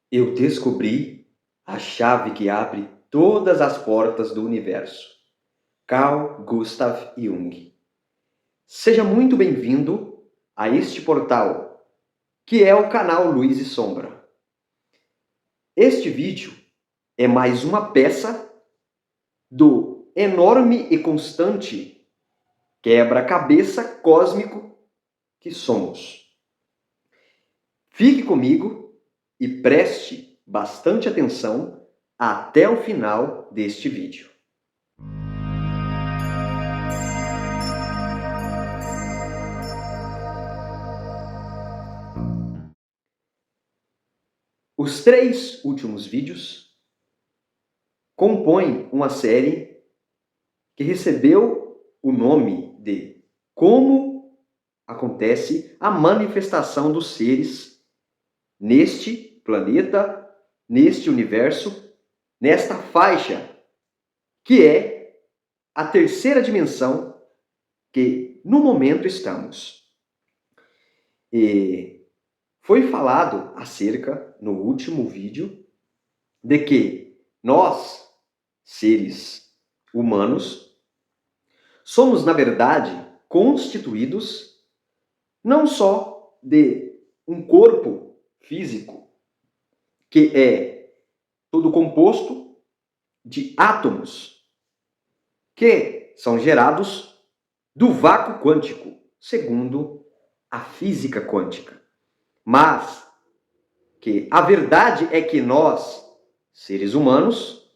Eu descobri a chave que abre todas as portas do universo. Carl Gustav Jung. Seja muito bem-vindo a este portal, que é o canal Luz e Sombra. Este vídeo é mais uma peça do enorme e constante quebra-cabeça cósmico que somos. Fique comigo e preste bastante atenção até o final deste vídeo. Os 3 últimos vídeos compõem uma série que recebeu o nome de Como acontece a manifestação dos seres neste planeta, neste universo, nesta faixa, que é a terceira dimensão que no momento estamos. E foi falado acerca, no último vídeo, de que nós, seres humanos, somos, na verdade, constituídos não só de um corpo físico, que é todo composto de átomos, que são gerados do vácuo quântico, segundo a física quântica. Mas que a verdade é que nós, seres humanos,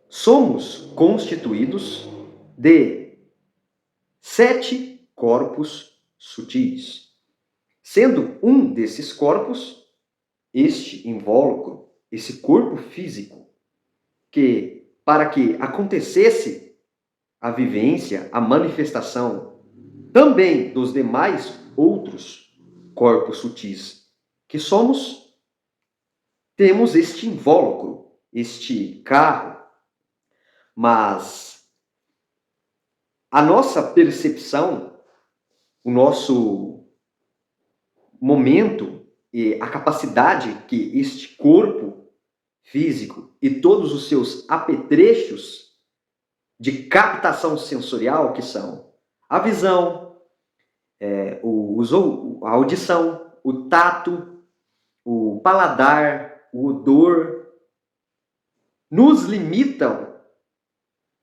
somos constituídos de 7 corpos sutis. Sendo um desses corpos, este invólucro, esse corpo físico, que para que acontecesse a vivência, a manifestação também dos demais outros corpos sutis que somos, temos este invólucro, este carro, mas a nossa percepção, o nosso momento e a capacidade que este corpo físico e todos os seus apetrechos de captação sensorial, que são a visão, a audição, o tato, o paladar, o odor, nos limitam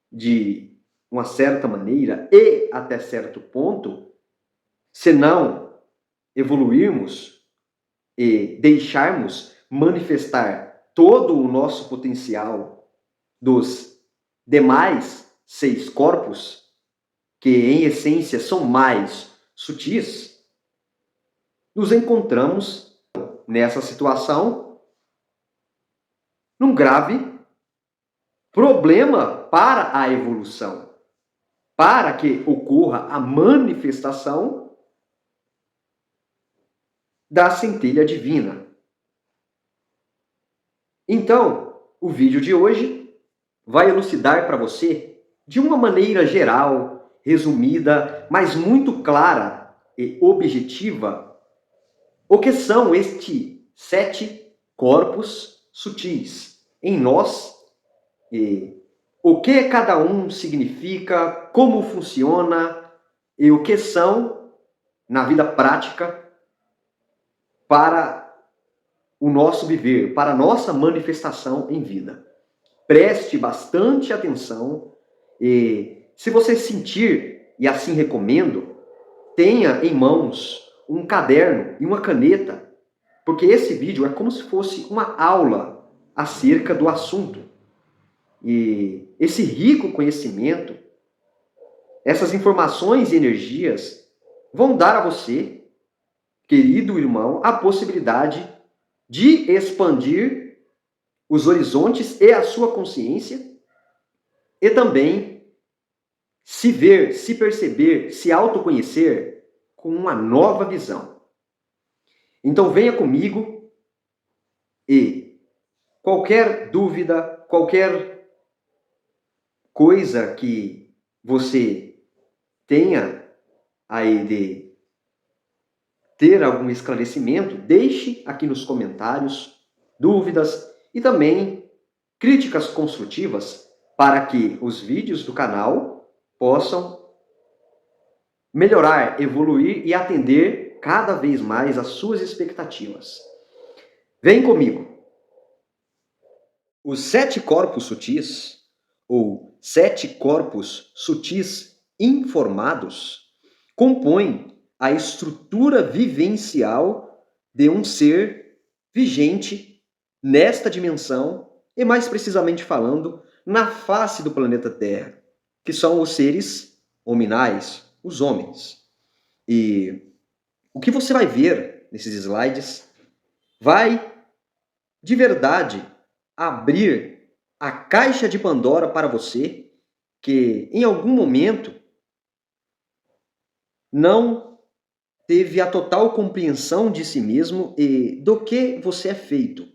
de uma certa maneira e até certo ponto, se não evoluirmos e deixarmos manifestar todo o nosso potencial dos demais 6 corpos, que em essência são mais sutis, nos encontramos nessa situação num grave problema para a evolução, para que ocorra a manifestação da centelha divina. Então, o vídeo de hoje vai elucidar para você, de uma maneira geral, resumida, mas muito clara e objetiva, o que são estes 7 corpos sutis em nós, e o que cada um significa, como funciona e o que são, na vida prática, para o nosso viver, para a nossa manifestação em vida. Preste bastante atenção e, se você sentir, e assim recomendo, tenha em mãos um caderno e uma caneta, porque esse vídeo é como se fosse uma aula acerca do assunto. E esse rico conhecimento, essas informações e energias vão dar a você, querido irmão, a possibilidade de expandir os horizontes e a sua consciência e também se ver, se perceber, se autoconhecer com uma nova visão. Então venha comigo e qualquer dúvida, qualquer coisa que você tenha aí de ter algum esclarecimento, deixe aqui nos comentários. dúvidas e também críticas construtivas para que os vídeos do canal possam melhorar, evoluir e atender cada vez mais às suas expectativas. Vem comigo! Os 7 corpos sutis, ou 7 corpos sutis informados, compõem a estrutura vivencial de um ser vigente nesta dimensão e, mais precisamente falando, na face do planeta Terra, que são os seres hominais, os homens. E o que você vai ver nesses slides vai, de verdade, abrir a caixa de Pandora para você que, em algum momento, não teve a total compreensão de si mesmo e do que você é feito.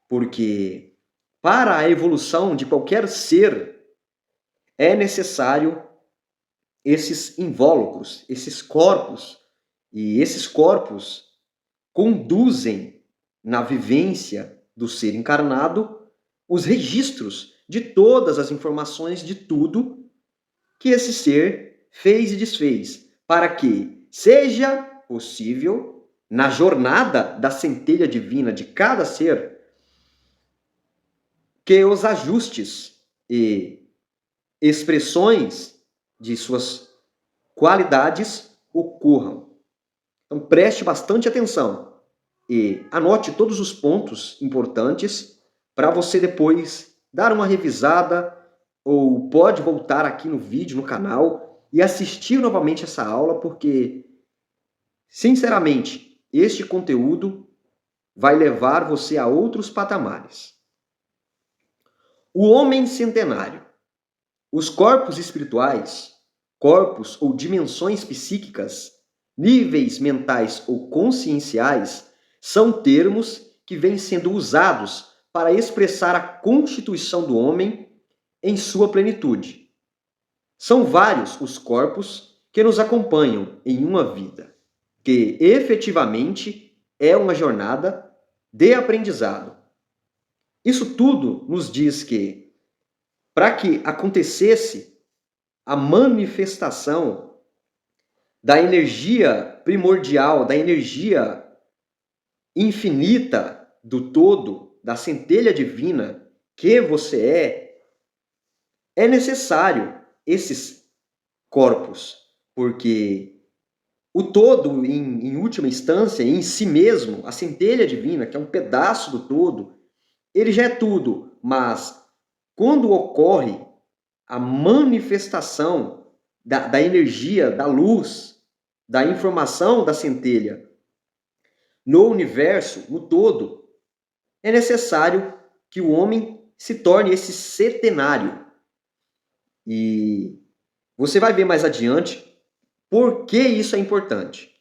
Porque para a evolução de qualquer ser é necessário esses invólucros, esses corpos, e esses corpos conduzem na vivência do ser encarnado os registros de todas as informações de tudo que esse ser fez e desfez, para que seja possível, na jornada da centelha divina de cada ser, que os ajustes e expressões de suas qualidades ocorram. Então preste bastante atenção e anote todos os pontos importantes para você depois dar uma revisada ou pode voltar aqui no vídeo, no canal e assistir novamente essa aula porque, sinceramente, este conteúdo vai levar você a outros patamares. O homem centenário. Os corpos espirituais, corpos ou dimensões psíquicas, níveis mentais ou conscienciais, são termos que vêm sendo usados para expressar a constituição do homem em sua plenitude. São vários os corpos que nos acompanham em uma vida, que efetivamente é uma jornada de aprendizado. Isso tudo nos diz que, para que acontecesse a manifestação da energia primordial, da energia infinita do todo, da centelha divina que você é necessário esses corpos, porque o todo, em última instância, em si mesmo, a centelha divina, que é um pedaço do todo, ele já é tudo, mas quando ocorre a manifestação da energia, da luz, da informação da centelha no universo, no todo, é necessário que o homem se torne esse setenário. E você vai ver mais adiante por que isso é importante.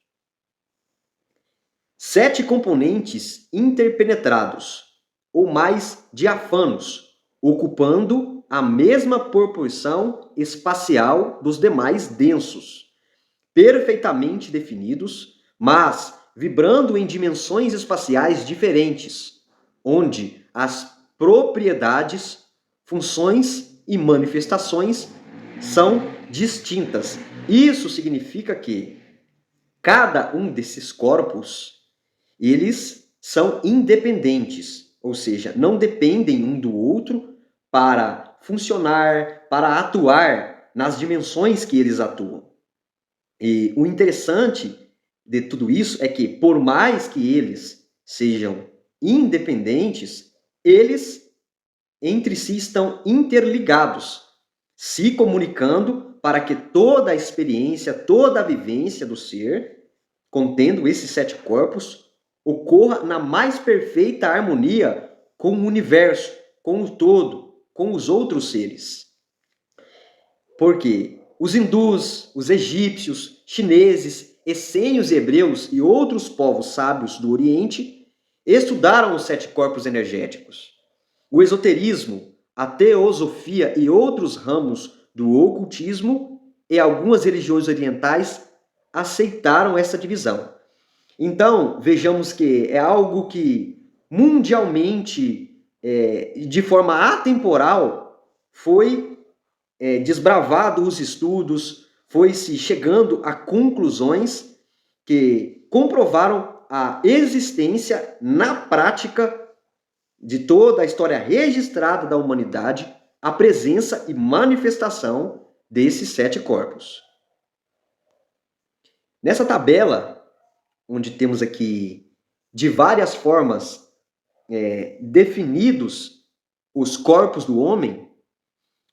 7 componentes interpenetrados, ou mais diafanos, ocupando a mesma proporção espacial dos demais densos, perfeitamente definidos, mas vibrando em dimensões espaciais diferentes, onde as propriedades, funções e manifestações são distintas. Isso significa que cada um desses corpos, eles são independentes, ou seja, não dependem um do outro para funcionar, para atuar nas dimensões que eles atuam. E o interessante de tudo isso é que, por mais que eles sejam independentes, eles entre si estão interligados, se comunicando para que toda a experiência, toda a vivência do ser, contendo esses 7 corpos, ocorra na mais perfeita harmonia com o universo, com o todo, com os outros seres. Porque os hindus, os egípcios, chineses, essênios e hebreus e outros povos sábios do Oriente estudaram os 7 corpos energéticos. O esoterismo, a teosofia e outros ramos do ocultismo e algumas religiões orientais aceitaram essa divisão. Então, vejamos que é algo que mundialmente, de forma atemporal, foi desbravado os estudos, foi-se chegando a conclusões que comprovaram a existência na prática de toda a história registrada da humanidade, a presença e manifestação desses 7 corpos. Nessa tabela, onde temos aqui de várias formas definidos os corpos do homem,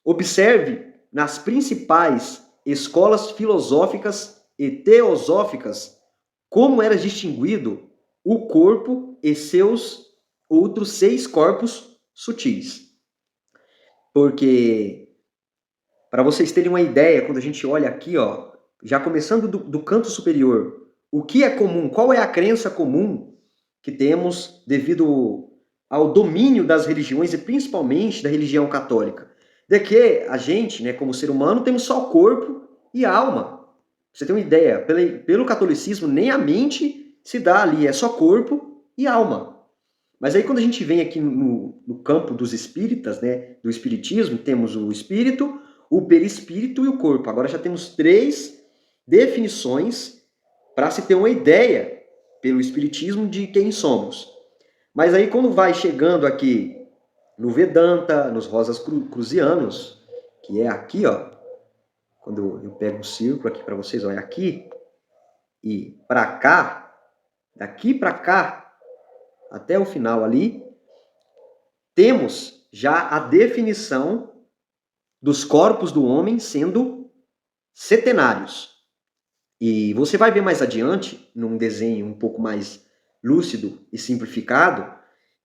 observe nas principais escolas filosóficas e teosóficas como era distinguido o corpo e seus outros 6 corpos sutis. Porque, para vocês terem uma ideia, quando a gente olha aqui, ó, já começando do canto superior, o que é comum, qual é a crença comum que temos devido ao domínio das religiões e principalmente da religião católica? De que a gente, né, como ser humano, temos só corpo e alma. Pra você ter uma ideia, pelo catolicismo, nem a mente se dá ali, é só corpo e alma. Mas aí quando a gente vem aqui no campo dos espíritas, né, do espiritismo, temos o espírito, o perispírito e o corpo. Agora já temos 3 definições para se ter uma ideia pelo espiritismo de quem somos. Mas aí quando vai chegando aqui no Vedanta, nos Rosas Cruzianos, que é aqui, ó, quando eu pego um círculo aqui para vocês, olha aqui e para cá, daqui para cá, até o final ali, temos já a definição dos corpos do homem sendo setenários. E você vai ver mais adiante, num desenho um pouco mais lúcido e simplificado,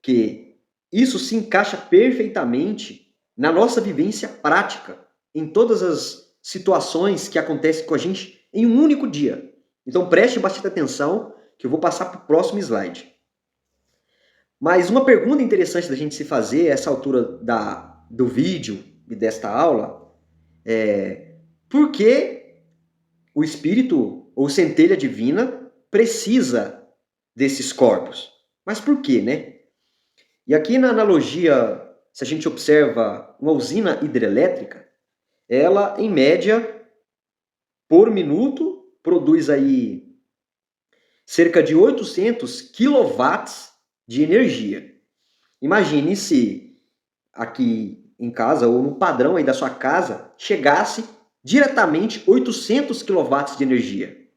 que isso se encaixa perfeitamente na nossa vivência prática, em todas as situações que acontecem com a gente em um único dia. Então preste bastante atenção, que eu vou passar para o próximo slide. Mas uma pergunta interessante da gente se fazer a essa altura do vídeo e desta aula é: por que o espírito ou centelha divina precisa desses corpos? Mas por quê, né? E aqui na analogia, se a gente observa uma usina hidrelétrica, ela, em média, por minuto, produz aí cerca de 800 quilowatts de energia. Imagine se aqui em casa, ou no padrão aí da sua casa, chegasse diretamente 800 quilowatts de energia.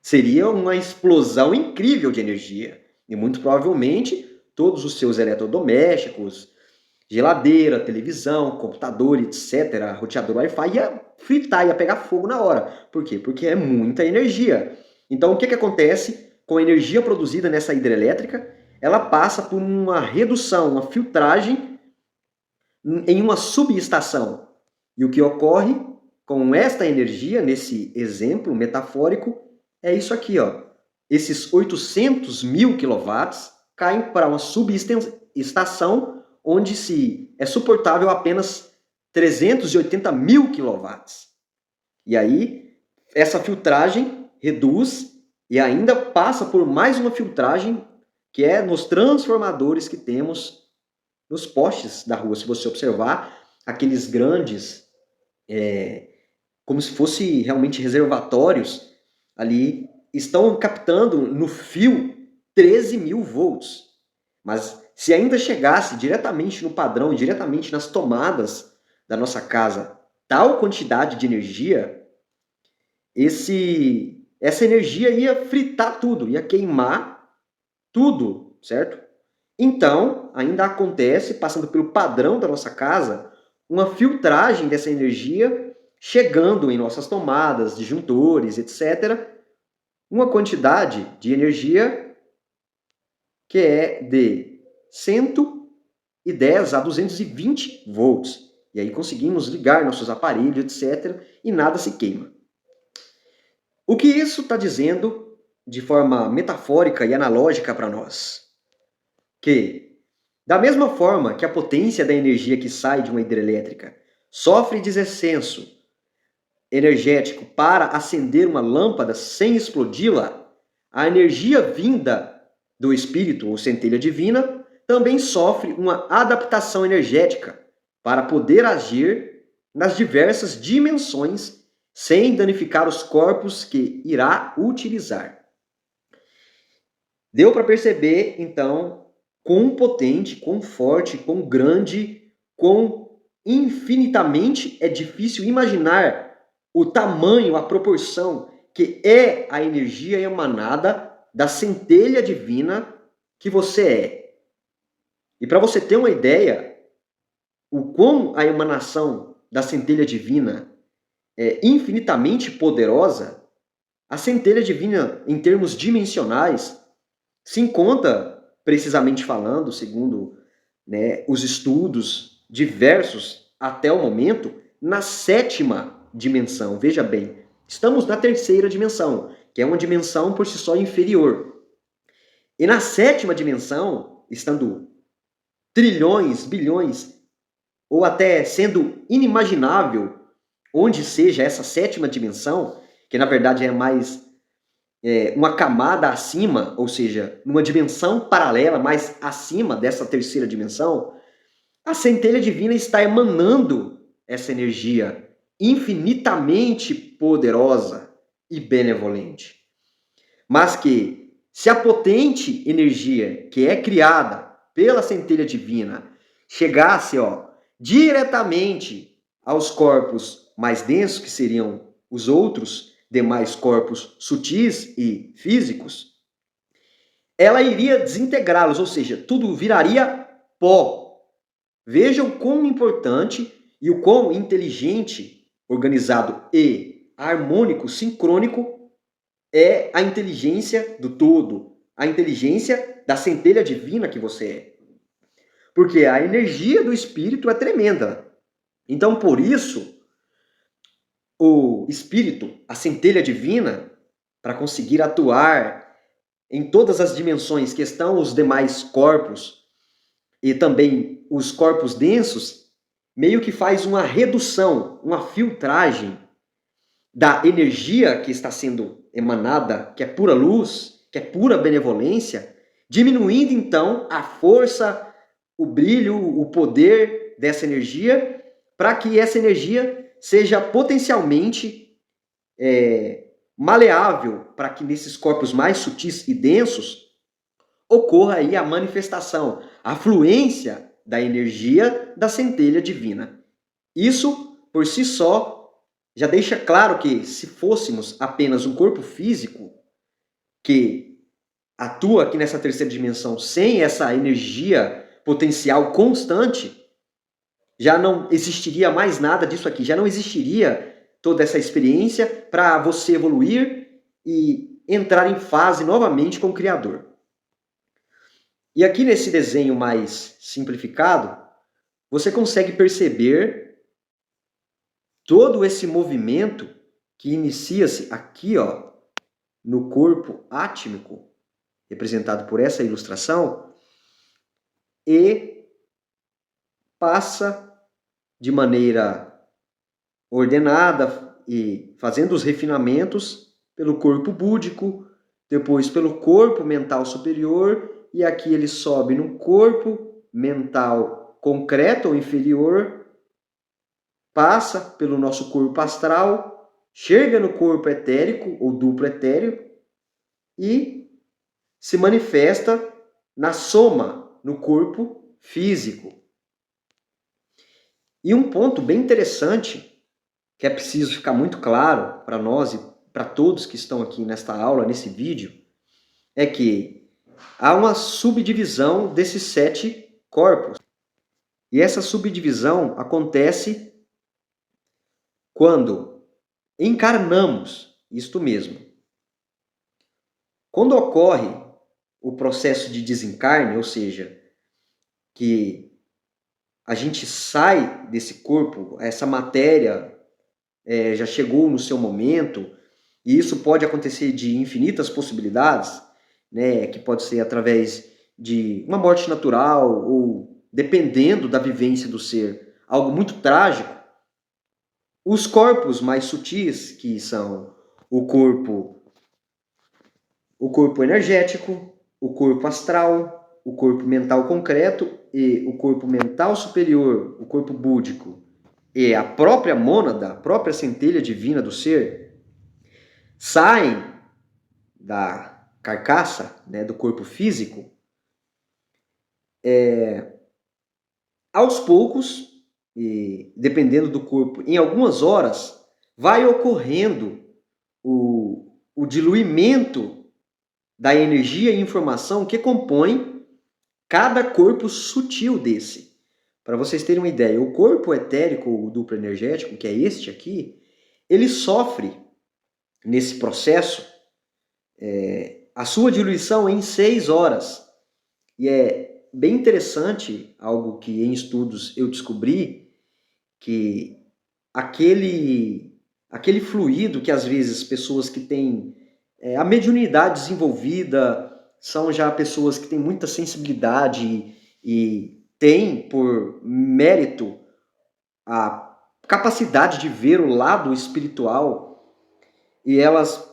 Seria uma explosão incrível de energia. E muito provavelmente todos os seus eletrodomésticos, geladeira, televisão, computador, etc., roteador Wi-Fi, ia fritar, ia pegar fogo na hora. Por quê? Porque é muita energia. Então, o que acontece com a energia produzida nessa hidrelétrica? Ela passa por uma redução, uma filtragem em uma subestação. E o que ocorre com esta energia, nesse exemplo metafórico, é isso aqui, ó. Esses 800 mil quilowatts caem para uma subestação onde se é suportável apenas 380 mil quilowatts. E aí, essa filtragem reduz e ainda passa por mais uma filtragem que é nos transformadores que temos nos postes da rua. Se você observar, aqueles grandes, como se fosse realmente reservatórios, ali estão captando no fio 13 mil volts. Mas se ainda chegasse diretamente no padrão, diretamente nas tomadas da nossa casa, tal quantidade de energia, essa energia ia fritar tudo, ia queimar tudo, certo? Então, ainda acontece, passando pelo padrão da nossa casa, uma filtragem dessa energia chegando em nossas tomadas, disjuntores, etc., uma quantidade de energia que é de 110 a 220 volts. E aí conseguimos ligar nossos aparelhos, etc., e nada se queima. O que isso está dizendo de forma metafórica e analógica para nós? Que, da mesma forma que a potência da energia que sai de uma hidrelétrica sofre descenso energético para acender uma lâmpada sem explodi-la, a energia vinda do espírito ou centelha divina também sofre uma adaptação energética para poder agir nas diversas dimensões sem danificar os corpos que irá utilizar. Deu para perceber, então, quão potente, quão forte, quão grande, quão infinitamente é difícil imaginar o tamanho, a proporção que é a energia emanada da centelha divina que você é. E para você ter uma ideia, o quão a emanação da centelha divina é infinitamente poderosa, a centelha divina, em termos dimensionais, se encontra, precisamente falando, segundo, né, os estudos diversos até o momento, na 7ª dimensão. Veja bem, estamos na 3ª dimensão, que é uma dimensão por si só inferior. E na 7ª dimensão, estando trilhões, bilhões, ou até sendo inimaginável onde seja essa 7ª dimensão, que na verdade é mais uma camada acima, ou seja, numa dimensão paralela, mais acima dessa 3ª dimensão, a centelha divina está emanando essa energia infinitamente poderosa e benevolente. Mas que, se a potente energia que é criada pela centelha divina chegasse diretamente aos corpos mais densos, que seriam os outros demais corpos sutis e físicos, ela iria desintegrá-los, ou seja, tudo viraria pó. Vejam o quão importante e o quão inteligente, organizado e harmônico, sincrônico é a inteligência do todo, a inteligência da centelha divina que você é. Porque a energia do espírito é tremenda. Então, por isso, o espírito, a centelha divina, para conseguir atuar em todas as dimensões que estão os demais corpos e também os corpos densos, meio que faz uma redução, uma filtragem da energia que está sendo emanada, que é pura luz, que é pura benevolência, diminuindo então a força, o brilho, o poder dessa energia, para que essa energia seja potencialmente maleável, para que nesses corpos mais sutis e densos ocorra aí a manifestação, a fluência da energia da centelha divina. Isso, por si só, já deixa claro que se fôssemos apenas um corpo físico que atua aqui nessa 3ª dimensão sem essa energia potencial constante, já não existiria mais nada disso aqui, já não existiria toda essa experiência para você evoluir e entrar em fase novamente com o Criador. E aqui nesse desenho mais simplificado, você consegue perceber todo esse movimento que inicia-se aqui, no corpo átmico, representado por essa ilustração, e passa de maneira ordenada e fazendo os refinamentos pelo corpo búdico, depois pelo corpo mental superior, e aqui ele sobe no corpo mental concreto ou inferior, passa pelo nosso corpo astral, chega no corpo etérico ou duplo etéreo e se manifesta na soma, no corpo físico. E um ponto bem interessante, que é preciso ficar muito claro para nós e para todos que estão aqui nesta aula, nesse vídeo, é que há uma subdivisão desses 7 corpos. E essa subdivisão acontece quando encarnamos, isto mesmo. Quando ocorre o processo de desencarne, ou seja, que a gente sai desse corpo, essa matéria já chegou no seu momento, e isso pode acontecer de infinitas possibilidades, né, que pode ser através de uma morte natural ou, dependendo da vivência do ser, algo muito trágico. Os corpos mais sutis, que são o corpo energético, o corpo astral, o corpo mental concreto e o corpo mental superior, o corpo búdico e a própria mônada, a própria centelha divina do ser, saem da carcaça, né, do corpo físico, aos poucos, e dependendo do corpo, em algumas horas, vai ocorrendo o diluimento da energia e informação que compõe cada corpo sutil desse. Para vocês terem uma ideia, o corpo etérico, o duplo energético, que é este aqui, ele sofre nesse processo a sua diluição em 6 horas. E é bem interessante, algo que em estudos eu descobri, que aquele fluido que às vezes pessoas que têm a mediunidade desenvolvida, são já pessoas que têm muita sensibilidade e têm por mérito a capacidade de ver o lado espiritual, e elas,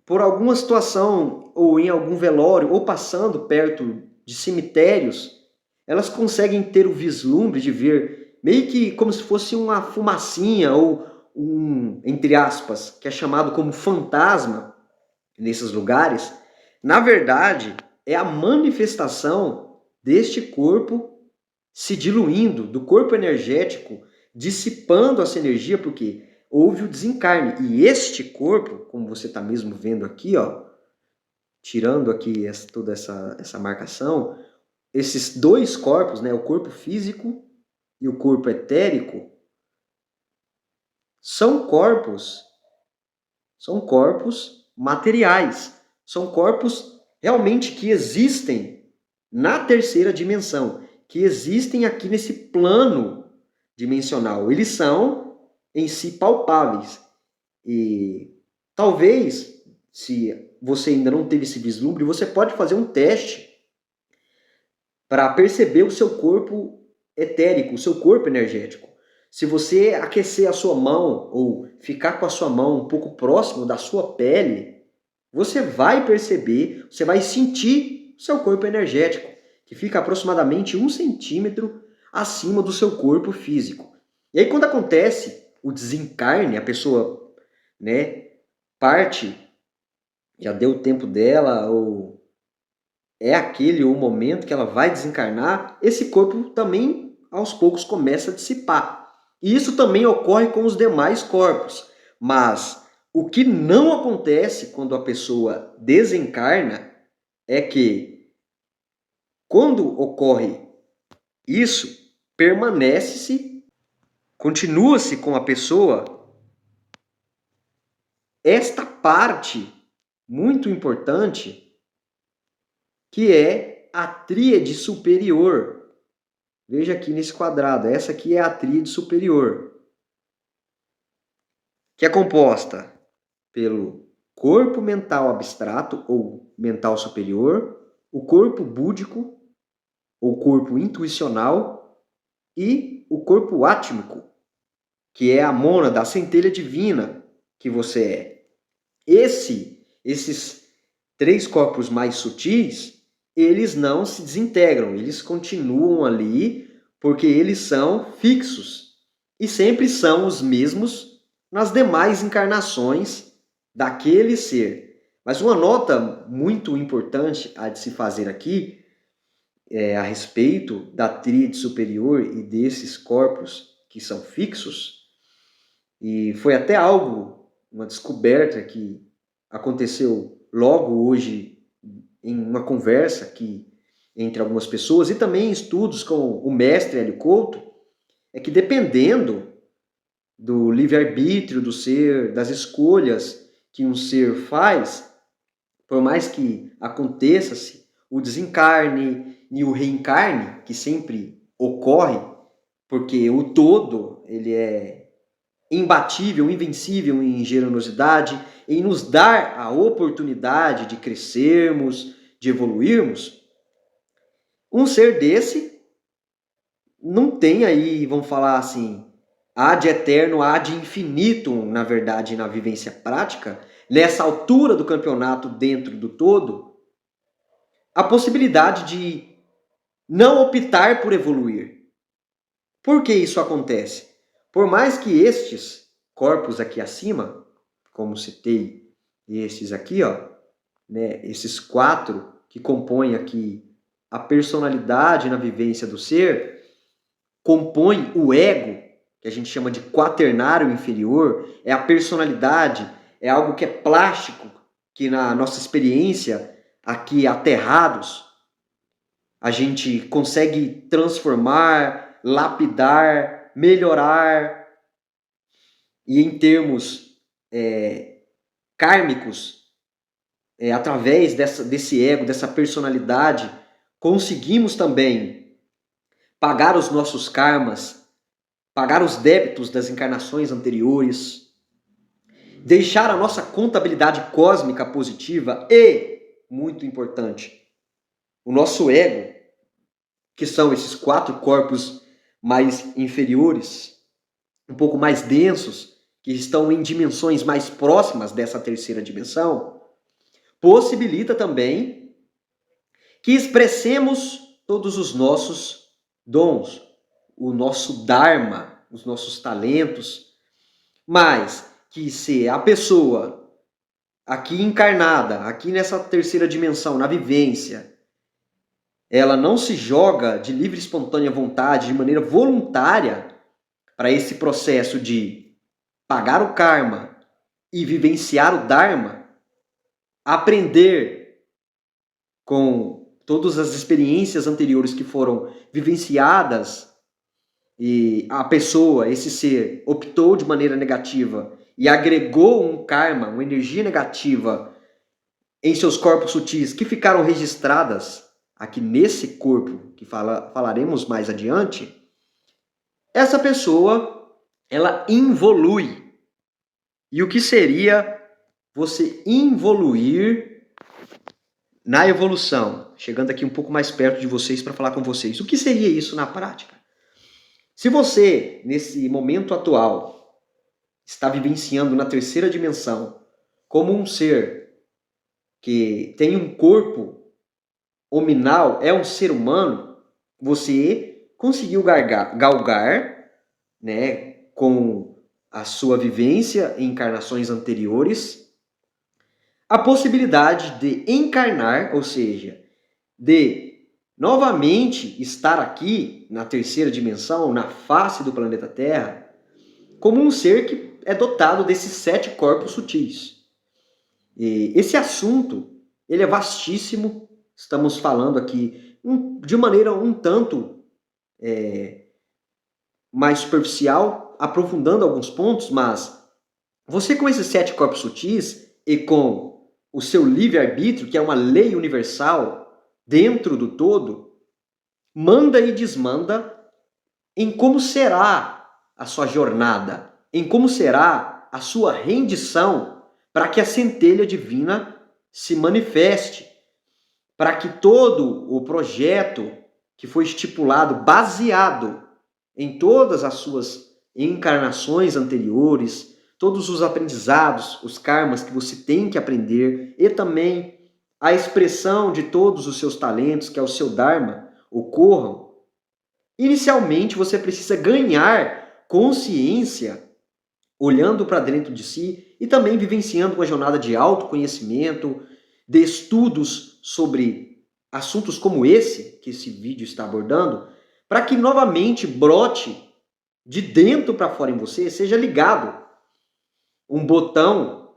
por alguma situação, ou em algum velório, ou passando perto de cemitérios, elas conseguem ter o vislumbre de ver, meio que como se fosse uma fumacinha, ou entre aspas, que é chamado como fantasma nesses lugares. Na verdade, é a manifestação deste corpo se diluindo, do corpo energético, dissipando essa energia, porque houve o desencarne. E este corpo, como você está mesmo vendo aqui, ó, tirando aqui toda essa marcação, esses dois corpos, né, o corpo físico e o corpo etérico, são corpos materiais, são corpos realmente que existem na terceira dimensão, que existem aqui nesse plano dimensional. Eles são em si palpáveis. E talvez, se você ainda não teve esse vislumbre, você pode fazer um teste para perceber o seu corpo etérico, o seu corpo energético. Se você aquecer a sua mão ou ficar com a sua mão um pouco próximo da sua pele, você vai perceber, você vai sentir o seu corpo energético, que fica aproximadamente 1 centímetro acima do seu corpo físico. E aí quando acontece o desencarne, a pessoa, né, parte, já deu o tempo dela, ou é aquele o momento que ela vai desencarnar, esse corpo também aos poucos começa a dissipar. E isso também ocorre com os demais corpos. Mas o que não acontece quando a pessoa desencarna é que, quando ocorre isso, permanece-se, continua-se com a pessoa esta parte muito importante, que é a tríade superior. Veja aqui nesse quadrado, essa aqui é a tríade superior, que é composta pelo corpo mental abstrato ou mental superior, o corpo búdico ou corpo intuicional e o corpo átmico, que é a mônada, a centelha divina que você é. Esses 3 corpos mais sutis, eles não se desintegram, eles continuam ali porque eles são fixos e sempre são os mesmos nas demais encarnações daquele ser. Mas uma nota muito importante a de se fazer aqui a respeito da tríade superior e desses corpos que são fixos, e foi até algo, uma descoberta que aconteceu logo hoje em uma conversa aqui entre algumas pessoas e também em estudos com o mestre Hélio Couto, é que dependendo do livre-arbítrio do ser, das escolhas que um ser faz, por mais que aconteça-se o desencarne e o reencarne, que sempre ocorre, porque o todo ele é imbatível, invencível em generosidade, em nos dar a oportunidade de crescermos, de evoluirmos, um ser desse não tem aí, vamos falar assim, ad eterno, ad infinitum, na verdade, na vivência prática, nessa altura do campeonato dentro do todo, a possibilidade de não optar por evoluir. Por que isso acontece? Por mais que estes corpos aqui acima, como citei estes aqui, ó, né, esses 4 que compõem aqui a personalidade na vivência do ser, compõem o ego, que a gente chama de quaternário inferior, é a personalidade, é algo que é plástico, que na nossa experiência aqui aterrados, a gente consegue transformar, lapidar, melhorar, e em termos kármicos, através desse ego, dessa personalidade, conseguimos também pagar os nossos karmas, pagar os débitos das encarnações anteriores, deixar a nossa contabilidade cósmica positiva e, muito importante, o nosso ego, que são esses 4 corpos mais inferiores, um pouco mais densos, que estão em dimensões mais próximas dessa terceira dimensão, possibilita também que expressemos todos os nossos dons, o nosso dharma, os nossos talentos, mas que se a pessoa aqui encarnada, aqui nessa terceira dimensão, na vivência, ela não se joga de livre e espontânea vontade, de maneira voluntária, para esse processo de pagar o karma e vivenciar o dharma, aprender com todas as experiências anteriores que foram vivenciadas e a pessoa, esse ser, optou de maneira negativa e agregou um karma, uma energia negativa em seus corpos sutis que ficaram registradas aqui nesse corpo, que falaremos mais adiante, essa pessoa, ela involui. E o que seria você involuir na evolução? Chegando aqui um pouco mais perto de vocês para falar com vocês. O que seria isso na prática? Se você, nesse momento atual, está vivenciando na terceira dimensão como um ser que tem um corpo hominal, é um ser humano, você conseguiu galgar, né, com a sua vivência em encarnações anteriores, a possibilidade de encarnar, ou seja, de novamente estar aqui na terceira dimensão, na face do planeta Terra, como um ser que é dotado desses 7 corpos sutis. E esse assunto, ele é vastíssimo, estamos falando aqui de maneira um tanto mais superficial, aprofundando alguns pontos, mas você com esses 7 corpos sutis e com o seu livre-arbítrio, que é uma lei universal dentro do todo, manda e desmanda em como será a sua jornada, em como será a sua rendição para que a centelha divina se manifeste, para que todo o projeto que foi estipulado, baseado em todas as suas encarnações anteriores, todos os aprendizados, os karmas que você tem que aprender e também a expressão de todos os seus talentos, que é o seu dharma, ocorram. Inicialmente você precisa ganhar consciência olhando para dentro de si e também vivenciando uma jornada de autoconhecimento, de estudos sobre assuntos como esse, que esse vídeo está abordando, para que novamente brote de dentro para fora em você, seja ligado um botão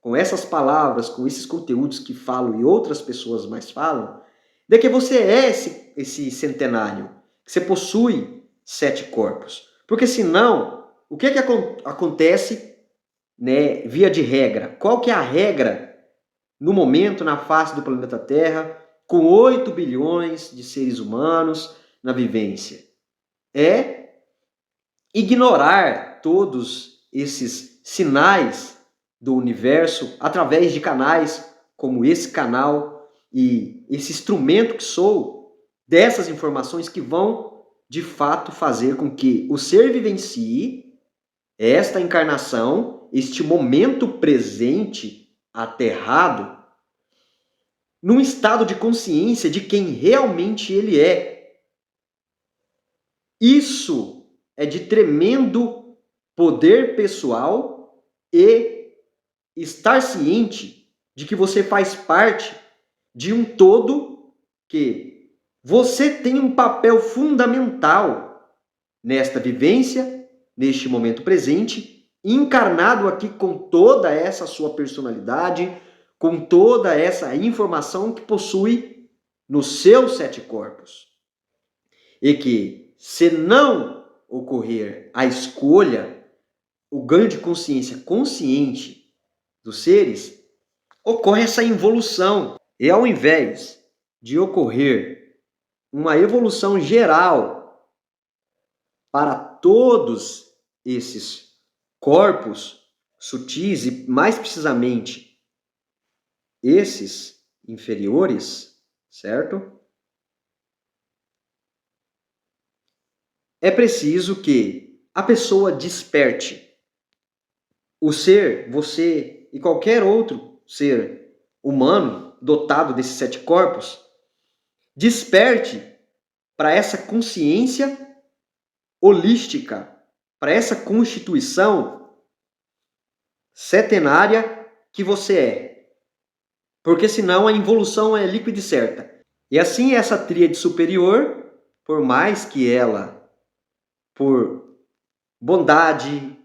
com essas palavras, com esses conteúdos que falo e outras pessoas mais falam, de que você é esse centenário, que você possui 7 corpos. Porque senão, o que acontece, né, via de regra? Qual que é a regra no momento na face do planeta Terra, com 8 bilhões de seres humanos na vivência? É ignorar todos esses sinais do universo através de canais como esse canal e esse instrumento que sou, dessas informações que vão de fato fazer com que o ser vivencie esta encarnação, este momento presente aterrado, num estado de consciência de quem realmente ele é. Isso é de tremendo poder pessoal e estar ciente de que você faz parte de um todo, que você tem um papel fundamental nesta vivência, neste momento presente, encarnado aqui com toda essa sua personalidade, com toda essa informação que possui nos seus 7 corpos. E que, se não ocorrer a escolha, o ganho de consciência consciente dos seres, ocorre essa involução. E ao invés de ocorrer uma evolução geral para todos esses corpos sutis e, mais precisamente, esses inferiores, certo? É preciso que a pessoa desperte. O ser, você e qualquer outro ser humano dotado desses 7 corpos, desperte para essa consciência holística, para essa constituição setenária que você é. Porque senão a involução é líquida e certa. E assim essa tríade superior, por mais que ela, por bondade,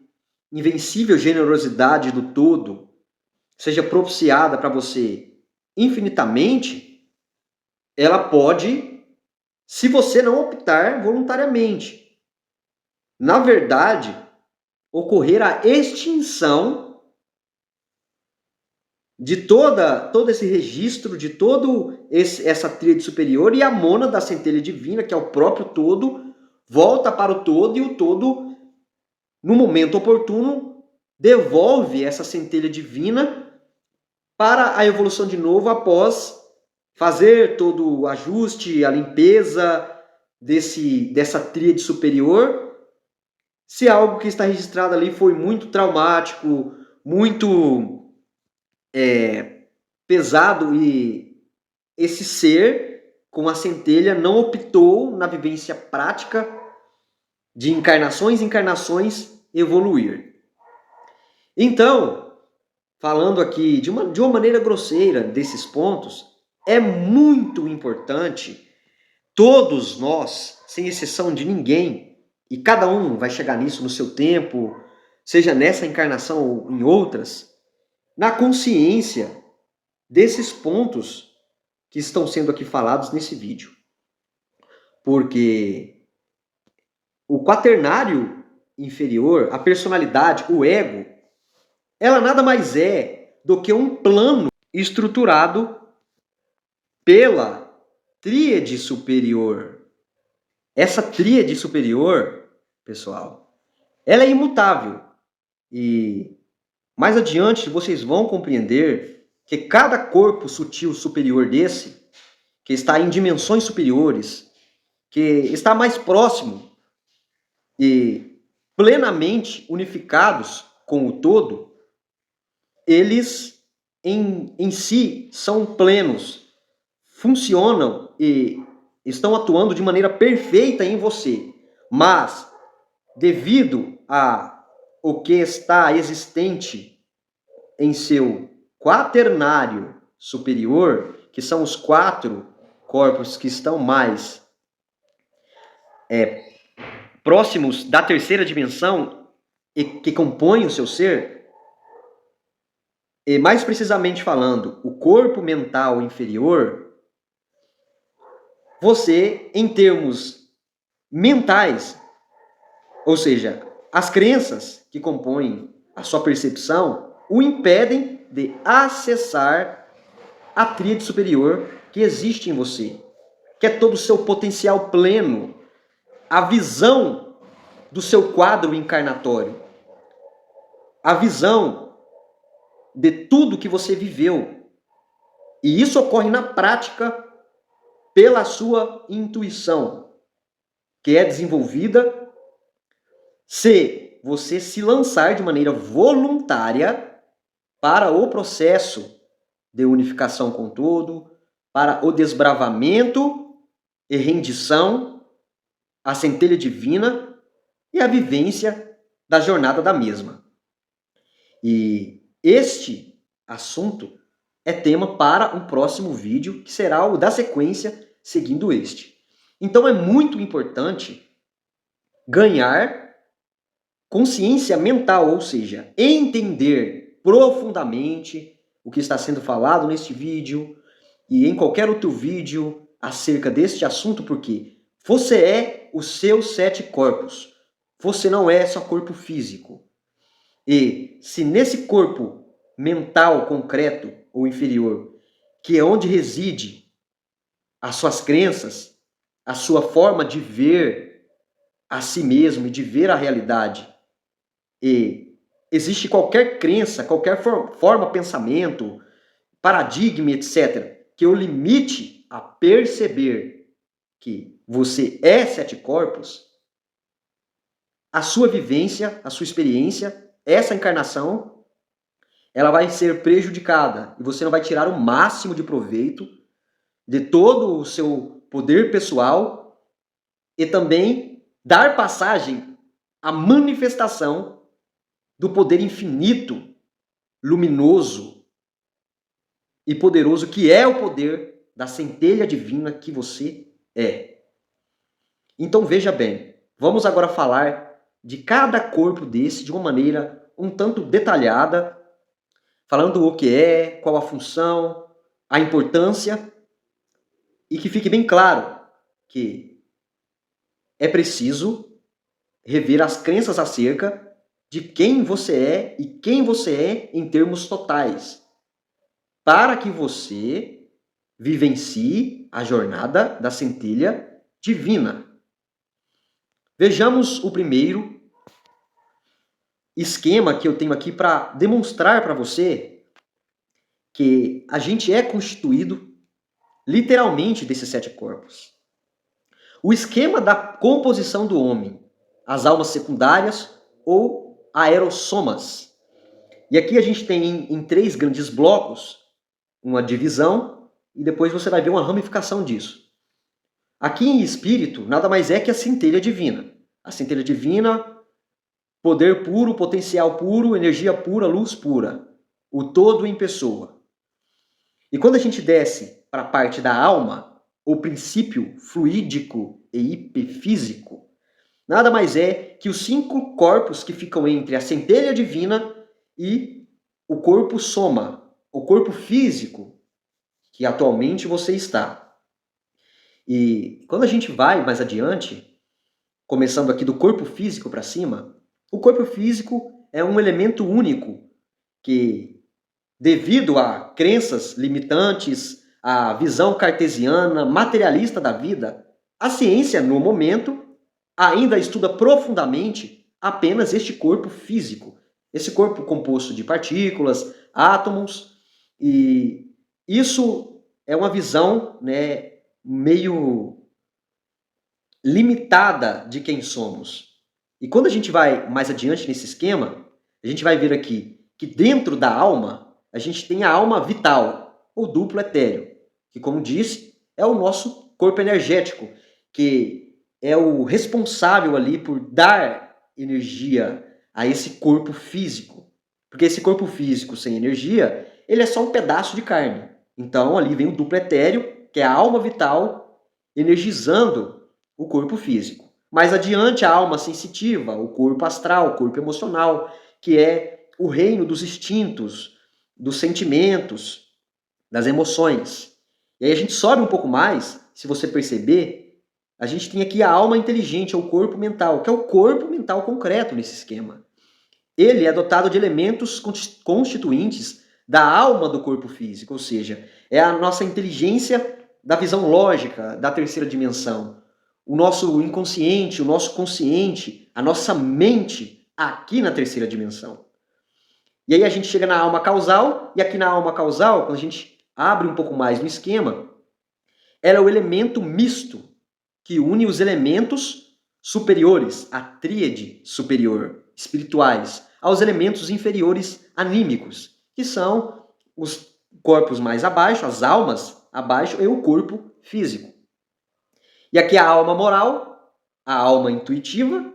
invencível generosidade do todo, seja propiciada para você infinitamente, ela pode, se você não optar voluntariamente, na verdade, ocorrer a extinção de todo esse registro, de essa tríade superior, e a mônada da centelha divina, que é o próprio todo, volta para o todo, e o todo, no momento oportuno, devolve essa centelha divina para a evolução de novo após fazer todo o ajuste, a limpeza dessa tríade superior. Se algo que está registrado ali foi muito traumático, muito pesado, e esse ser com a centelha não optou na vivência prática de encarnações em encarnações evoluir. Então, falando aqui de uma maneira grosseira desses pontos, é muito importante todos nós, sem exceção de ninguém, e cada um vai chegar nisso no seu tempo, seja nessa encarnação ou em outras, na consciência desses pontos que estão sendo aqui falados nesse vídeo. Porque o quaternário inferior, a personalidade, o ego, ela nada mais é do que um plano estruturado pela tríade superior. Essa tríade superior, pessoal, ela é imutável. E mais adiante vocês vão compreender que cada corpo sutil superior desse, que está em dimensões superiores, que está mais próximo e plenamente unificados com o todo, eles em si são plenos, funcionam e estão atuando de maneira perfeita em você. Mas, devido a o que está existente em seu quaternário superior, que são os 4 corpos que estão mais próximos da terceira dimensão e que compõem o seu ser, e mais precisamente falando, o corpo mental inferior, você, em termos mentais, ou seja, as crenças que compõem a sua percepção, o impedem de acessar a tríade superior que existe em você, que é todo o seu potencial pleno, a visão do seu quadro encarnatório, a visão de tudo que você viveu. E isso ocorre na prática pela sua intuição, que é desenvolvida se você se lançar de maneira voluntária para o processo de unificação com o todo, para o desbravamento e rendição à centelha divina e a vivência da jornada da mesma. E este assunto é tema para um próximo vídeo, que será o da sequência seguindo este. Então é muito importante ganhar consciência mental, ou seja, entender profundamente o que está sendo falado neste vídeo e em qualquer outro vídeo acerca deste assunto, porque você é os seus 7 corpos. Você não é só corpo físico. E se nesse corpo mental concreto ou inferior, que é onde reside as suas crenças, a sua forma de ver a si mesmo e de ver a realidade, e existe qualquer crença, qualquer forma, pensamento, paradigma, etc., que o limite a perceber que você é 7 corpos, a sua vivência, a sua experiência, essa encarnação, ela vai ser prejudicada e você não vai tirar o máximo de proveito de todo o seu poder pessoal e também dar passagem à manifestação do poder infinito, luminoso e poderoso que é o poder da centelha divina que você é. Então veja bem, vamos agora falar de cada corpo desse de uma maneira um tanto detalhada, falando o que é, qual a função, a importância, e que fique bem claro que é preciso rever as crenças acerca de quem você é e quem você é em termos totais, para que você vivencie a jornada da centelha divina. Vejamos o primeiro esquema que eu tenho aqui para demonstrar para você que a gente é constituído literalmente desses 7 corpos. O esquema da composição do homem, as almas secundárias ou aerossomas. E aqui a gente tem em 3 grandes blocos uma divisão e depois você vai ver uma ramificação disso. Aqui em espírito, nada mais é que a centelha divina. A centelha divina, poder puro, potencial puro, energia pura, luz pura. O todo em pessoa. E quando a gente desce para a parte da alma, o princípio fluídico e hipefísico, nada mais é que os 5 corpos que ficam entre a centelha divina e o corpo soma, o corpo físico que atualmente você está. E quando a gente vai mais adiante, começando aqui do corpo físico para cima, o corpo físico é um elemento único que, devido a crenças limitantes, a visão cartesiana, materialista da vida, a ciência, no momento, ainda estuda profundamente apenas este corpo físico. Esse corpo composto de partículas, átomos, e isso é uma visão, né, meio limitada de quem somos. E quando a gente vai mais adiante nesse esquema, a gente vai ver aqui que dentro da alma, a gente tem a alma vital, ou duplo etéreo, que, como disse, é o nosso corpo energético, que é o responsável ali por dar energia a esse corpo físico. Porque esse corpo físico sem energia, ele é só um pedaço de carne. Então ali vem o duplo etéreo, que é a alma vital, energizando o corpo físico. Mais adiante, a alma sensitiva, o corpo astral, o corpo emocional, que é o reino dos instintos, dos sentimentos, das emoções. E aí a gente sobe um pouco mais, se você perceber, a gente tem aqui a alma inteligente, o corpo mental, que é o corpo mental concreto nesse esquema. Ele é dotado de elementos constituintes da alma do corpo físico, ou seja, é a nossa inteligência da visão lógica da terceira dimensão. O nosso inconsciente, o nosso consciente, a nossa mente aqui na terceira dimensão. E aí a gente chega na alma causal, e aqui na alma causal, quando a gente abre um pouco mais no esquema, ela é o elemento misto que une os elementos superiores, a tríade superior, espirituais, aos elementos inferiores anímicos, que são os corpos mais abaixo, as almas abaixo é o corpo físico. E aqui a alma moral, a alma intuitiva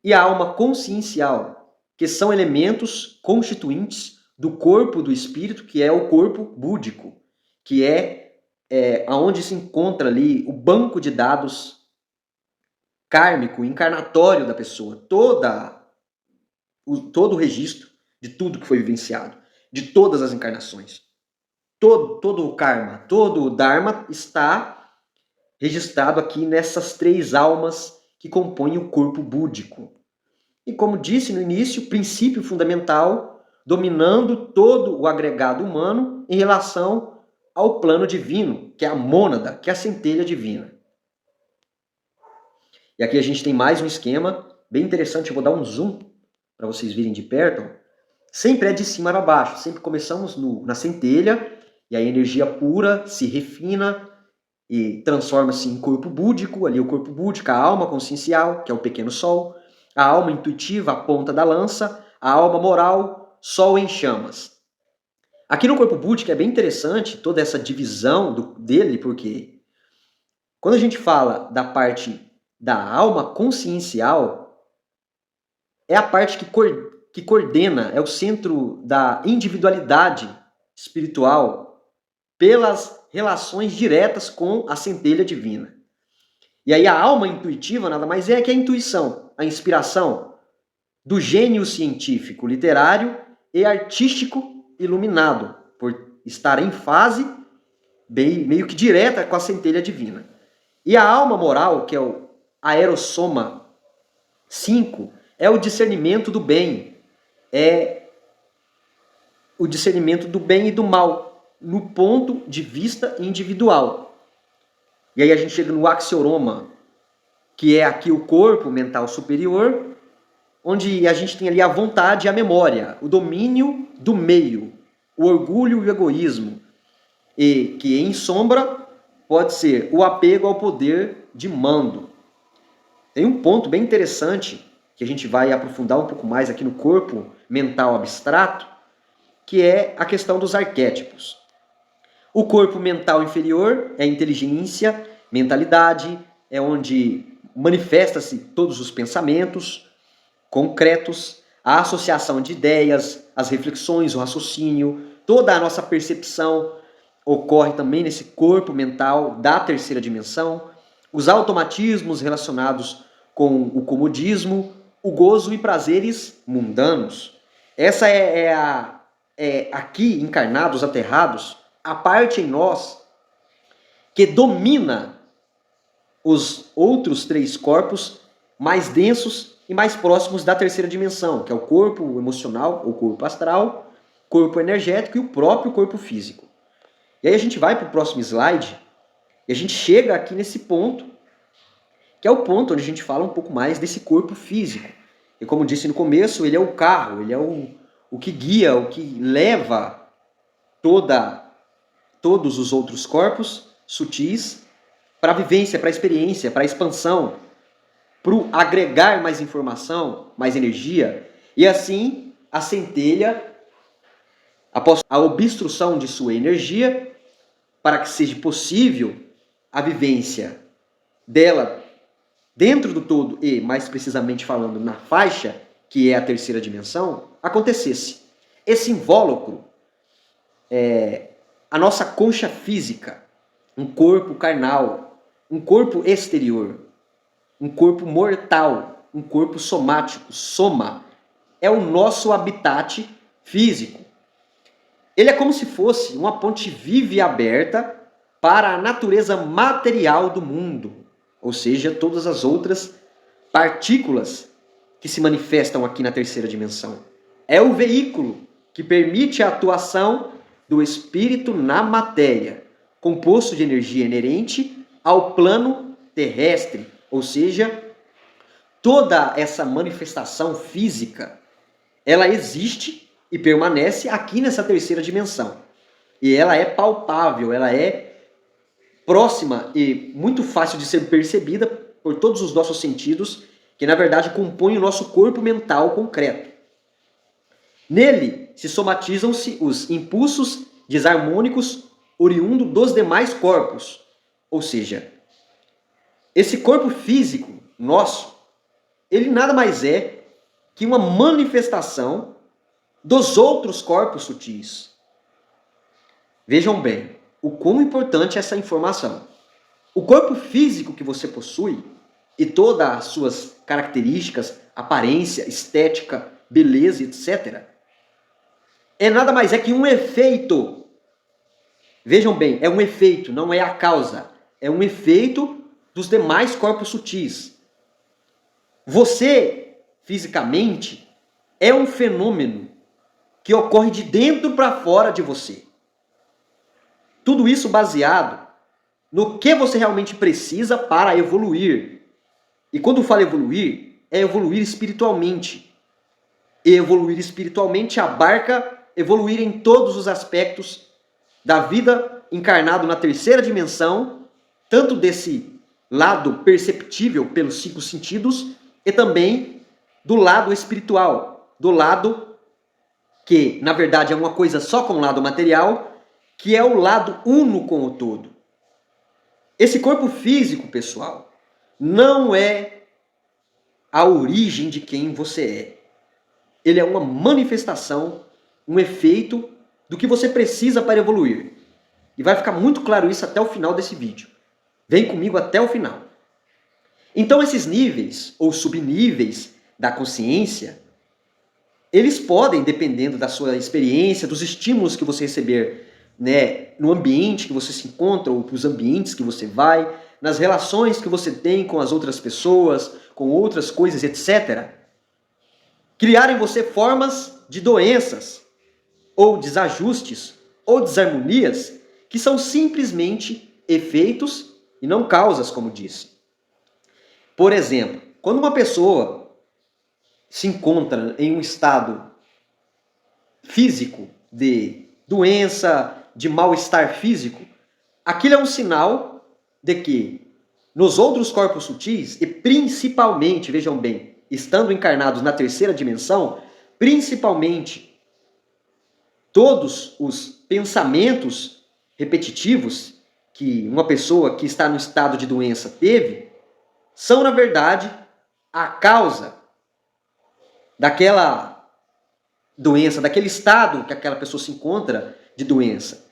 e a alma consciencial, que são elementos constituintes do corpo do espírito, que é o corpo búdico, que é onde se encontra ali o banco de dados kármico, encarnatório da pessoa, todo o registro de tudo que foi vivenciado, de todas as encarnações. Todo o karma, todo o dharma está registrado aqui nessas 3 almas que compõem o corpo búdico. E como disse no início, princípio fundamental dominando todo o agregado humano em relação ao plano divino, que é a mônada, que é a centelha divina. E aqui a gente tem mais um esquema bem interessante, eu vou dar um zoom para vocês virem de perto. Sempre é de cima para baixo, sempre começamos na centelha, e a energia pura se refina e transforma-se em corpo búdico, ali o corpo búdico, a alma consciencial, que é o pequeno sol, a alma intuitiva, a ponta da lança, a alma moral, sol em chamas. Aqui no corpo búdico é bem interessante toda essa divisão dele, porque quando a gente fala da parte da alma consciencial, é a parte que coordena, é o centro da individualidade espiritual pelas relações diretas com a centelha divina. E aí a alma intuitiva nada mais é que a intuição, a inspiração do gênio científico, literário e artístico iluminado, por estar em fase meio que direta com a centelha divina. E a alma moral, que é o aerossoma 5, é o discernimento do bem, é o discernimento do bem e do mal, no ponto de vista individual. E aí a gente chega no axioroma, que é aqui o corpo mental superior, onde a gente tem ali a vontade e a memória, o domínio do meio, o orgulho e o egoísmo, e que em sombra pode ser o apego ao poder de mando. Tem um ponto bem interessante, que a gente vai aprofundar um pouco mais aqui no corpo mental abstrato, que é a questão dos arquétipos. O corpo mental inferior é a inteligência, mentalidade, é onde manifesta-se todos os pensamentos concretos, a associação de ideias, as reflexões, o raciocínio, toda a nossa percepção ocorre também nesse corpo mental da terceira dimensão, os automatismos relacionados com o comodismo, o gozo e prazeres mundanos. Essa é aqui encarnados, aterrados, a parte em nós que domina os outros 3 corpos mais densos e mais próximos da terceira dimensão, que é o corpo emocional, o corpo astral, corpo energético e o próprio corpo físico. E aí a gente vai para o próximo slide e a gente chega aqui nesse ponto, que é o ponto onde a gente fala um pouco mais desse corpo físico. E como disse no começo, ele é o carro, ele é o que guia, o que leva todos os outros corpos sutis para a vivência, para a experiência, para a expansão, para o agregar mais informação, mais energia, e assim a centelha, após a obstrução de sua energia, para que seja possível a vivência dela dentro do todo e, mais precisamente falando, na faixa, que é a terceira dimensão, acontecesse. Esse invólucro a nossa concha física, um corpo carnal, um corpo exterior, um corpo mortal, um corpo somático, soma, é o nosso habitat físico. Ele é como se fosse uma ponte viva e aberta para a natureza material do mundo, ou seja, todas as outras partículas que se manifestam aqui na terceira dimensão. É o veículo que permite a atuação do espírito na matéria, composto de energia inerente ao plano terrestre, ou seja, toda essa manifestação física, ela existe e permanece aqui nessa terceira dimensão. E ela é palpável, ela é próxima e muito fácil de ser percebida por todos os nossos sentidos, que na verdade compõem o nosso corpo mental concreto. Nele se somatizam-se os impulsos desarmônicos oriundo dos demais corpos. Ou seja, esse corpo físico nosso, ele nada mais é que uma manifestação dos outros corpos sutis. Vejam bem, o quão importante é essa informação. O corpo físico que você possui e todas as suas características, aparência, estética, beleza, etc., é nada mais é que um efeito. Vejam bem, é um efeito, não é a causa. É um efeito dos demais corpos sutis. Você, fisicamente, é um fenômeno que ocorre de dentro para fora de você. Tudo isso baseado no que você realmente precisa para evoluir. E quando falo evoluir, é evoluir espiritualmente. E evoluir espiritualmente abarca evoluir em todos os aspectos da vida encarnado na terceira dimensão, tanto desse lado perceptível pelos 5 sentidos e também do lado espiritual, do lado que, na verdade, é uma coisa só com o lado material, que é o lado uno com o todo. Esse corpo físico, pessoal, não é a origem de quem você é. Ele é uma manifestação, um efeito do que você precisa para evoluir. E vai ficar muito claro isso até o final desse vídeo. Vem comigo até o final. Então esses níveis ou subníveis da consciência, eles podem, dependendo da sua experiência, dos estímulos que você receber, né, no ambiente que você se encontra ou os ambientes que você vai, nas relações que você tem com as outras pessoas, com outras coisas, etc., criar em você formas de doenças, ou desajustes, ou desarmonias, que são simplesmente efeitos e não causas, como disse. Por exemplo, quando uma pessoa se encontra em um estado físico de doença, de mal-estar físico, aquilo é um sinal de que nos outros corpos sutis, e principalmente, vejam bem, estando encarnados na terceira dimensão, principalmente todos os pensamentos repetitivos que uma pessoa que está no estado de doença teve, são, na verdade, a causa daquela doença, daquele estado que aquela pessoa se encontra de doença.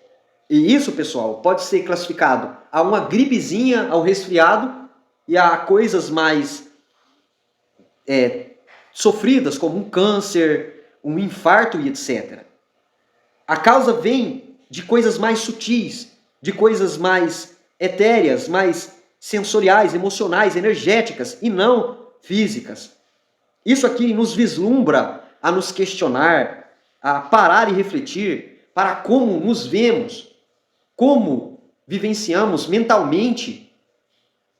E isso, pessoal, pode ser classificado a uma gripezinha, ao resfriado e a coisas mais sofridas, como um câncer, um infarto e etc. A causa vem de coisas mais sutis, de coisas mais etéreas, mais sensoriais, emocionais, energéticas e não físicas. Isso aqui nos vislumbra a nos questionar, a parar e refletir para como nos vemos, como vivenciamos mentalmente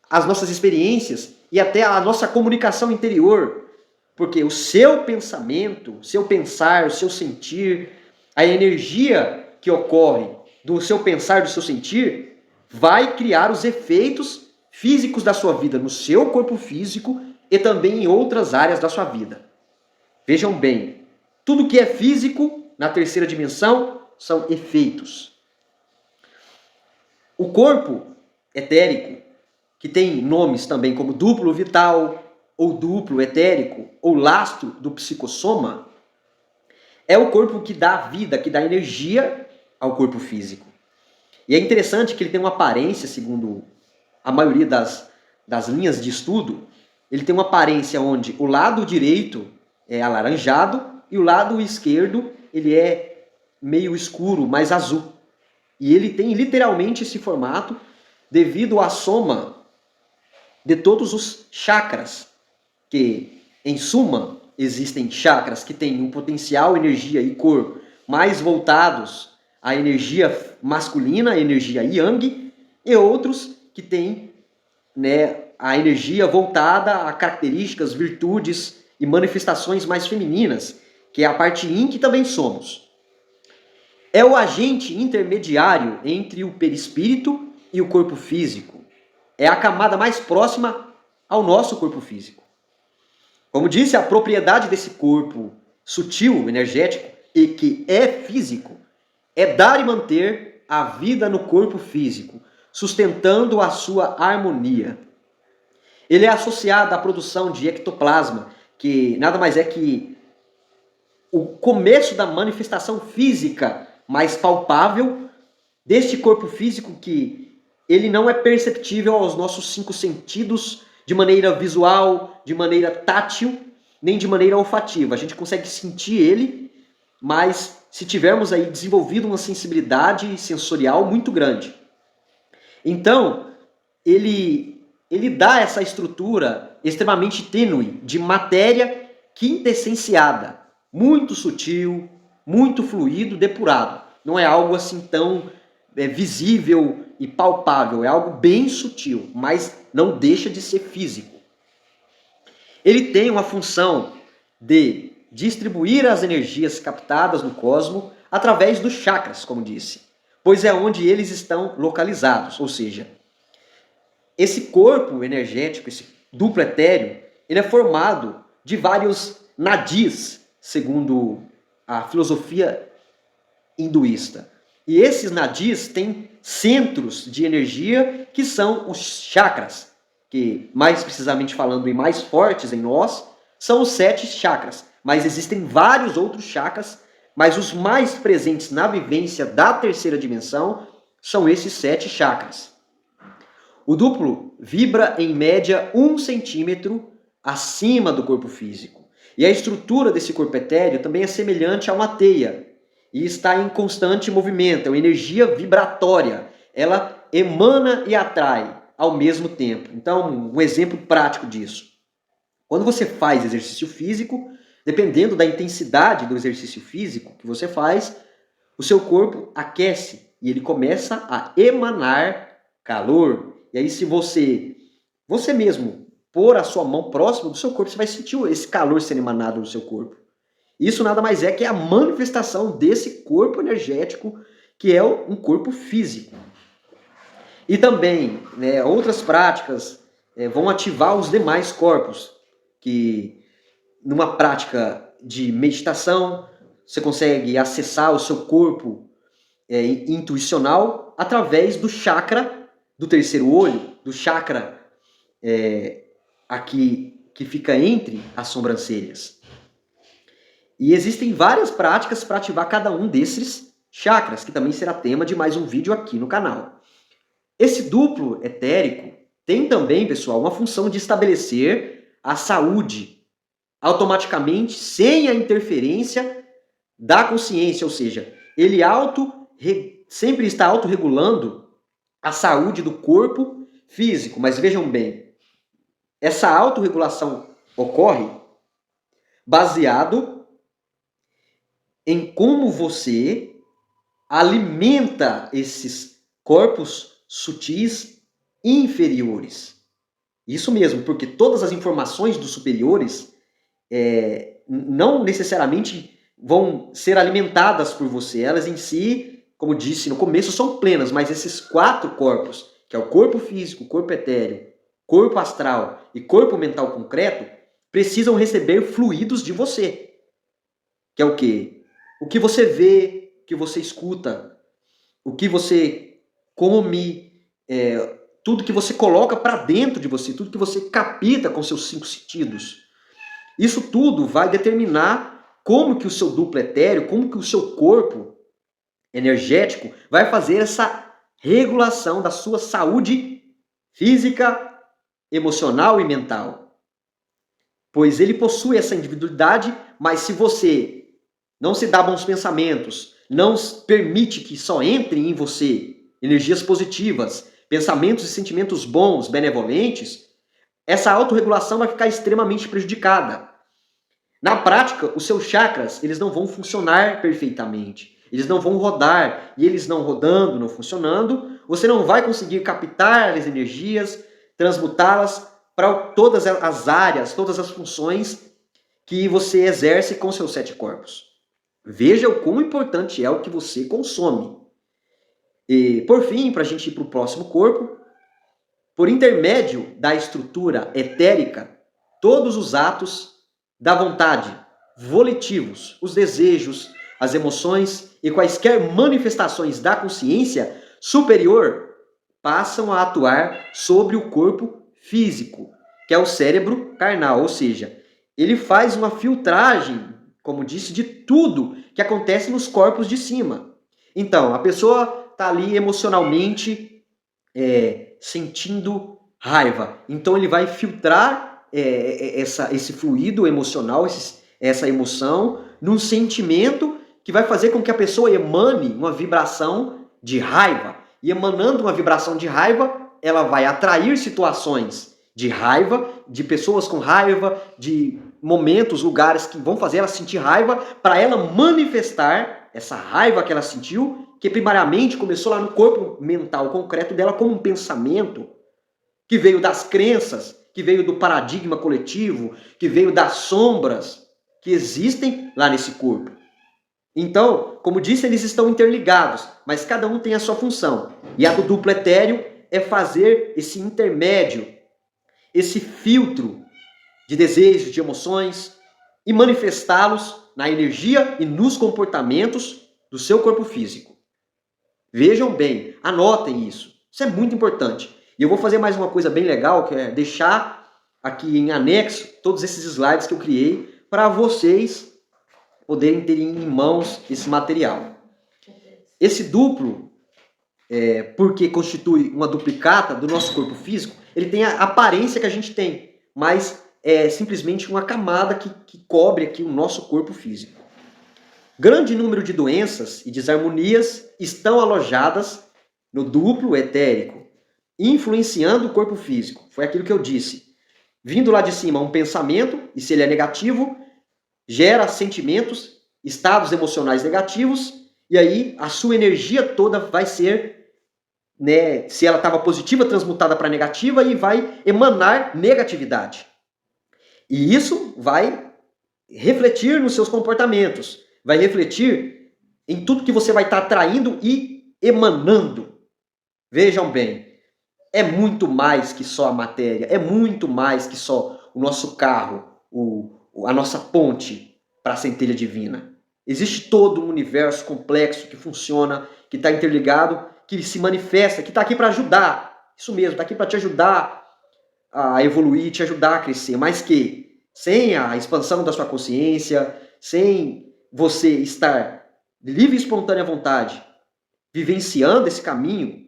as nossas experiências e até a nossa comunicação interior. Porque o seu pensamento, o seu pensar, o seu sentir, a energia que ocorre do seu pensar, do seu sentir, vai criar os efeitos físicos da sua vida no seu corpo físico e também em outras áreas da sua vida. Vejam bem, tudo que é físico na terceira dimensão são efeitos. O corpo etérico, que tem nomes também como duplo vital, ou duplo etérico, ou lastro do psicossoma, é o corpo que dá vida, que dá energia ao corpo físico. E é interessante que ele tem uma aparência, segundo a maioria das linhas de estudo, ele tem uma aparência onde o lado direito é alaranjado e o lado esquerdo ele é meio escuro, mais azul. E ele tem literalmente esse formato devido à soma de todos os chakras, que em suma existem chakras que têm um potencial, energia e cor mais voltados à energia masculina, a energia yang, e outros que têm, né, a energia voltada a características, virtudes e manifestações mais femininas, que é a parte yin que também somos. É o agente intermediário entre o perispírito e o corpo físico. É a camada mais próxima ao nosso corpo físico. Como disse, a propriedade desse corpo sutil, energético e que é físico é dar e manter a vida no corpo físico, sustentando a sua harmonia. Ele é associado à produção de ectoplasma, que nada mais é que o começo da manifestação física mais palpável deste corpo físico, que ele não é perceptível aos nossos 5 sentidos de maneira visual, de maneira tátil, nem de maneira olfativa. A gente consegue sentir ele, mas se tivermos aí desenvolvido uma sensibilidade sensorial muito grande. Então, ele dá essa estrutura extremamente tênue de matéria quintessenciada, muito sutil, muito fluido, depurado. Não é algo assim tão visível e palpável, é algo bem sutil, mas não deixa de ser físico. Ele tem uma função de distribuir as energias captadas no cosmos através dos chakras, como disse, pois é onde eles estão localizados, ou seja, esse corpo energético, esse duplo etéreo, ele é formado de vários nadis, segundo a filosofia hinduísta. E esses nadis têm centros de energia que são os chakras, que mais precisamente falando e mais fortes em nós, são os 7 chakras. Mas existem vários outros chakras, mas os mais presentes na vivência da terceira dimensão são esses 7 chakras. O duplo vibra em média 1 centímetro acima do corpo físico. E a estrutura desse corpo etéreo também é semelhante a uma teia e está em constante movimento, é uma energia vibratória. Ela emana e atrai ao mesmo tempo. Então, um exemplo prático disso. Quando você faz exercício físico, dependendo da intensidade do exercício físico que você faz, o seu corpo aquece e ele começa a emanar calor. E aí, se você mesmo pôr a sua mão próximo do seu corpo, você vai sentir esse calor sendo emanado no seu corpo. Isso nada mais é que a manifestação desse corpo energético, que é um corpo físico. E também, outras práticas vão ativar os demais corpos, que numa prática de meditação, você consegue acessar o seu corpo intuicional através do chakra do terceiro olho, do chakra aqui que fica entre as sobrancelhas. E existem várias práticas para ativar cada um desses chakras, que também será tema de mais um vídeo aqui no canal. Esse duplo etérico tem também, pessoal, uma função de estabelecer a saúde automaticamente, sem a interferência da consciência, ou seja, ele sempre está autorregulando a saúde do corpo físico. Mas vejam bem, essa autorregulação ocorre baseado em como você alimenta esses corpos sutis inferiores. Isso mesmo, porque todas as informações dos superiores não necessariamente vão ser alimentadas por você. Elas em si, como disse no começo, são plenas, mas esses 4 corpos, que é o corpo físico, corpo etéreo, corpo astral e corpo mental concreto, precisam receber fluidos de você. Que é o quê? O que você vê, o que você escuta, o que você come, tudo que você coloca para dentro de você, tudo que você capta com seus 5 sentidos. Isso tudo vai determinar como que o seu duplo etéreo, como que o seu corpo energético vai fazer essa regulação da sua saúde física, emocional e mental. Pois ele possui essa individualidade, mas se você não se dá bons pensamentos, não permite que só entrem em você energias positivas, pensamentos e sentimentos bons, benevolentes, essa autorregulação vai ficar extremamente prejudicada. Na prática, os seus chakras, eles não vão funcionar perfeitamente. Eles não vão rodar. E eles não rodando, não funcionando, você não vai conseguir captar as energias, transmutá-las para todas as áreas, todas as funções que você exerce com seus 7 corpos. Veja o quão importante é o que você consome. E, por fim, para a gente ir para o próximo corpo, por intermédio da estrutura etérica, todos os atos da vontade, volitivos, os desejos, as emoções e quaisquer manifestações da consciência superior passam a atuar sobre o corpo físico, que é o cérebro carnal, ou seja, ele faz uma filtragem, como disse, de tudo que acontece nos corpos de cima. Então, a pessoa está ali emocionalmente sentindo raiva. Então, ele vai filtrar esse fluido emocional, essa emoção, num sentimento que vai fazer com que a pessoa emane uma vibração de raiva. E emanando uma vibração de raiva, ela vai atrair situações de raiva, de pessoas com raiva, de momentos, lugares que vão fazer ela sentir raiva, para ela manifestar essa raiva que ela sentiu, que primariamente começou lá no corpo mental concreto dela como um pensamento, que veio das crenças, que veio do paradigma coletivo, que veio das sombras que existem lá nesse corpo. Então, como disse, eles estão interligados, mas cada um tem a sua função. E a do duplo etéreo é fazer esse intermédio, esse filtro de desejos, de emoções e manifestá-los na energia e nos comportamentos do seu corpo físico. Vejam bem, anotem isso. Isso é muito importante. E eu vou fazer mais uma coisa bem legal, que é deixar aqui em anexo todos esses slides que eu criei para vocês poderem ter em mãos esse material. Esse duplo, porque constitui uma duplicata do nosso corpo físico, ele tem a aparência que a gente tem, mas é simplesmente uma camada que cobre aqui o nosso corpo físico. Grande número de doenças e desarmonias estão alojadas no duplo etérico, influenciando o corpo físico. Foi aquilo que eu disse. Vindo lá de cima um pensamento, e se ele é negativo, gera sentimentos, estados emocionais negativos, e aí a sua energia toda vai ser, se ela estava positiva, transmutada para negativa e vai emanar negatividade. E isso vai refletir nos seus comportamentos, vai refletir em tudo que você vai estar atraindo e emanando. Vejam bem, é muito mais que só a matéria, é muito mais que só o nosso carro, a nossa ponte para a centelha divina. Existe todo um universo complexo que funciona, que está interligado, que se manifesta, que está aqui para ajudar. Isso mesmo, está aqui para te ajudar a evoluir, te ajudar a crescer, mas que sem a expansão da sua consciência, sem você estar de livre e espontânea vontade, vivenciando esse caminho,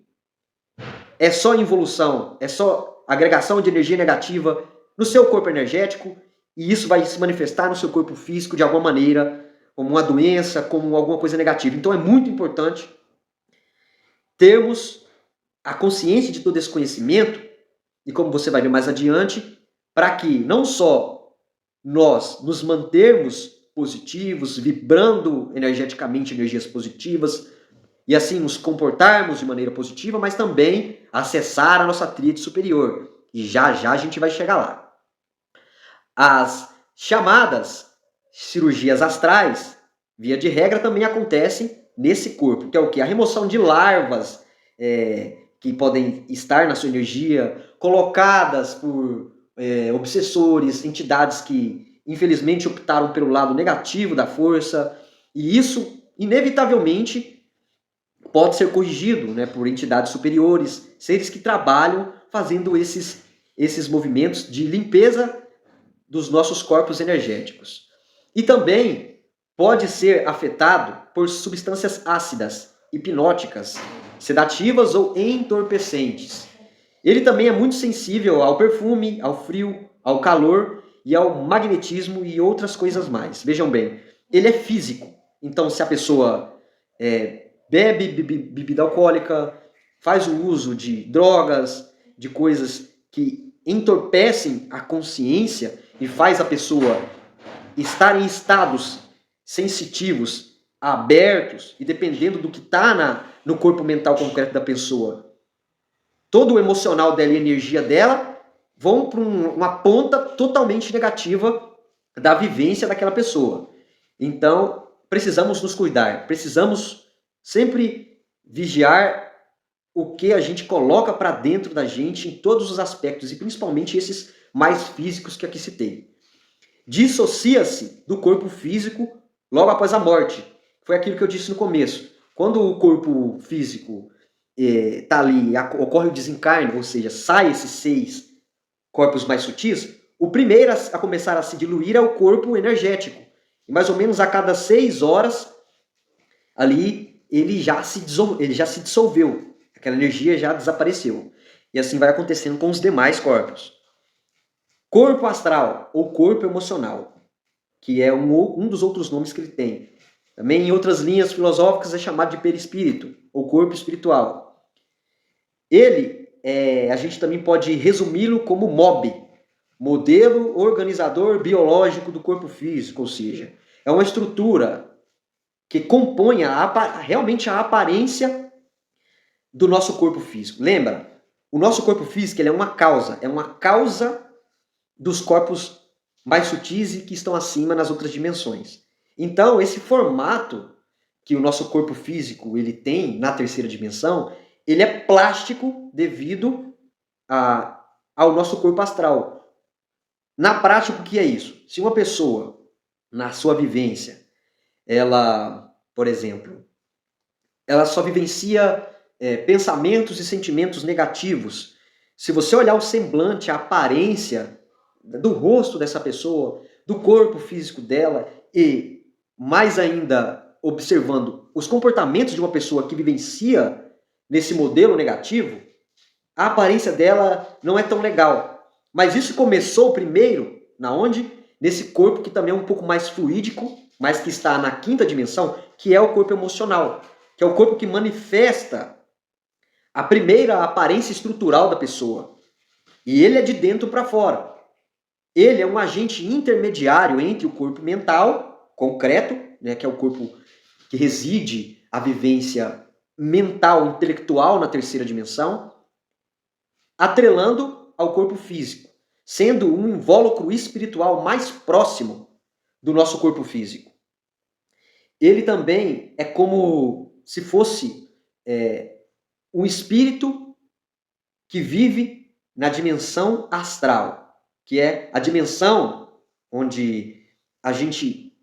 é só involução, é só agregação de energia negativa no seu corpo energético, e isso vai se manifestar no seu corpo físico de alguma maneira, como uma doença, como alguma coisa negativa. Então é muito importante termos a consciência de todo esse conhecimento, e como você vai ver mais adiante, para que não só nós nos mantermos positivos, vibrando energeticamente energias positivas, e assim nos comportarmos de maneira positiva, mas também acessar a nossa tríade superior. E já já a gente vai chegar lá. As chamadas cirurgias astrais, via de regra, também acontecem nesse corpo, que é o quê? A remoção de larvas que podem estar na sua energia, colocadas por obsessores, entidades que infelizmente optaram pelo lado negativo da força, e isso inevitavelmente pode ser corrigido, por entidades superiores, seres que trabalham fazendo esses movimentos de limpeza dos nossos corpos energéticos. E também pode ser afetado por substâncias ácidas, hipnóticas, sedativas ou entorpecentes. Ele também é muito sensível ao perfume, ao frio, ao calor e ao magnetismo e outras coisas mais. Vejam bem, ele é físico. Então, se a pessoa bebe bebida alcoólica, faz o uso de drogas, de coisas que entorpecem a consciência e faz a pessoa estar em estados sensitivos, abertos, e dependendo do que está no corpo mental concreto da pessoa, todo o emocional dela e a energia dela vão para uma ponta totalmente negativa da vivência daquela pessoa. Então, precisamos nos cuidar, precisamos sempre vigiar o que a gente coloca para dentro da gente em todos os aspectos, e principalmente esses mais físicos que aqui citei. Dissocia-se do corpo físico logo após a morte, foi aquilo que eu disse no começo. Quando o corpo físico está ali, ocorre o desencarne, ou seja, sai esses 6 corpos mais sutis, o primeiro a começar a se diluir é o corpo energético. E mais ou menos a cada 6 horas, ali, ele já se dissolveu. Aquela energia já desapareceu. E assim vai acontecendo com os demais corpos. Corpo astral ou corpo emocional, que é um dos outros nomes que ele tem. Também em outras linhas filosóficas é chamado de perispírito, ou corpo espiritual. Ele, a gente também pode resumi-lo como MOB, modelo organizador biológico do corpo físico, ou seja, é uma estrutura que compõe realmente a aparência do nosso corpo físico. Lembra? O nosso corpo físico ele é uma causa dos corpos mais sutis e que estão acima nas outras dimensões. Então, esse formato que o nosso corpo físico ele tem na terceira dimensão, ele é plástico devido ao nosso corpo astral. Na prática, o que é isso? Se uma pessoa, na sua vivência, ela, por exemplo, ela só vivencia pensamentos e sentimentos negativos, se você olhar o semblante, a aparência do rosto dessa pessoa, do corpo físico dela e, mais ainda, observando os comportamentos de uma pessoa que vivencia nesse modelo negativo, a aparência dela não é tão legal. Mas isso começou primeiro, na onde? Nesse corpo que também é um pouco mais fluídico, mas que está na quinta dimensão, que é o corpo emocional, que é o corpo que manifesta a primeira aparência estrutural da pessoa. E ele é de dentro para fora. Ele é um agente intermediário entre o corpo mental, concreto, né, que é o corpo que reside a vivência mental, intelectual na terceira dimensão, atrelando ao corpo físico, sendo um invólucro espiritual mais próximo do nosso corpo físico. Ele também é como se fosse um espírito que vive na dimensão astral, que é a dimensão onde a gente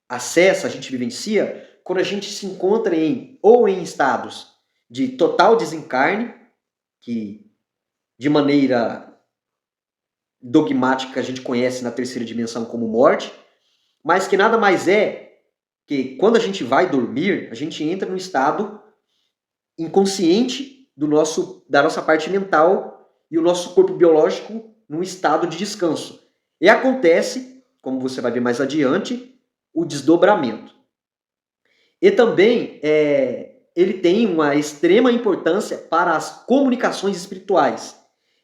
acessa, a gente vivencia, quando a gente se encontra ou em estados de total desencarne, que de maneira dogmática a gente conhece na terceira dimensão como morte, mas que nada mais é que quando a gente vai dormir, a gente entra num estado inconsciente da nossa parte mental e o nosso corpo biológico num estado de descanso. E acontece, como você vai ver mais adiante, o desdobramento. E também ele tem uma extrema importância para as comunicações espirituais,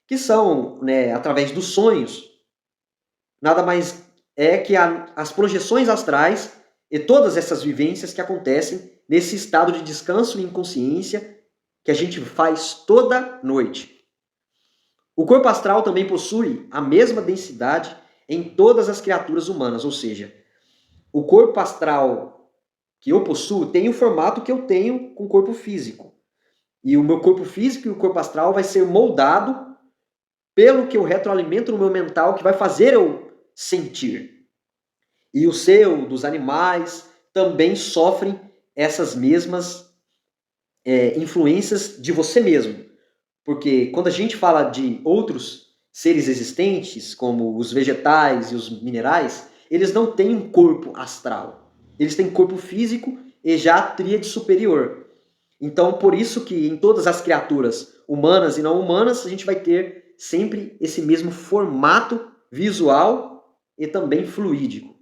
que são, né, através dos sonhos, nada mais é que as projeções astrais e todas essas vivências que acontecem nesse estado de descanso e inconsciência que a gente faz toda noite. O corpo astral também possui a mesma densidade em todas as criaturas humanas, ou seja, o corpo astral que eu possuo tem o formato que eu tenho com o corpo físico. E o meu corpo físico e o corpo astral vai ser moldado pelo que eu retroalimento no meu mental, que vai fazer eu sentir. E o seu, dos animais, também sofrem essas mesmas influências de você mesmo. Porque quando a gente fala de outros seres existentes, como os vegetais e os minerais, eles não têm um corpo astral. Eles têm corpo físico e já a tríade superior. Então, por isso que em todas as criaturas humanas e não humanas, a gente vai ter sempre esse mesmo formato visual e também fluídico.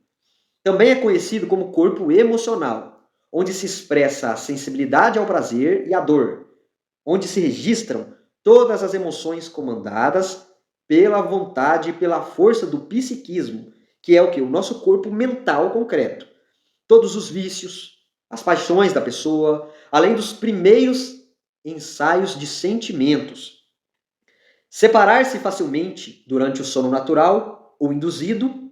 Também é conhecido como corpo emocional, onde se expressa a sensibilidade ao prazer e à dor, onde se registram todas as emoções comandadas pela vontade e pela força do psiquismo, que é o que? O nosso corpo mental concreto. Todos os vícios, as paixões da pessoa, além dos primeiros ensaios de sentimentos. Separar-se facilmente durante o sono natural ou induzido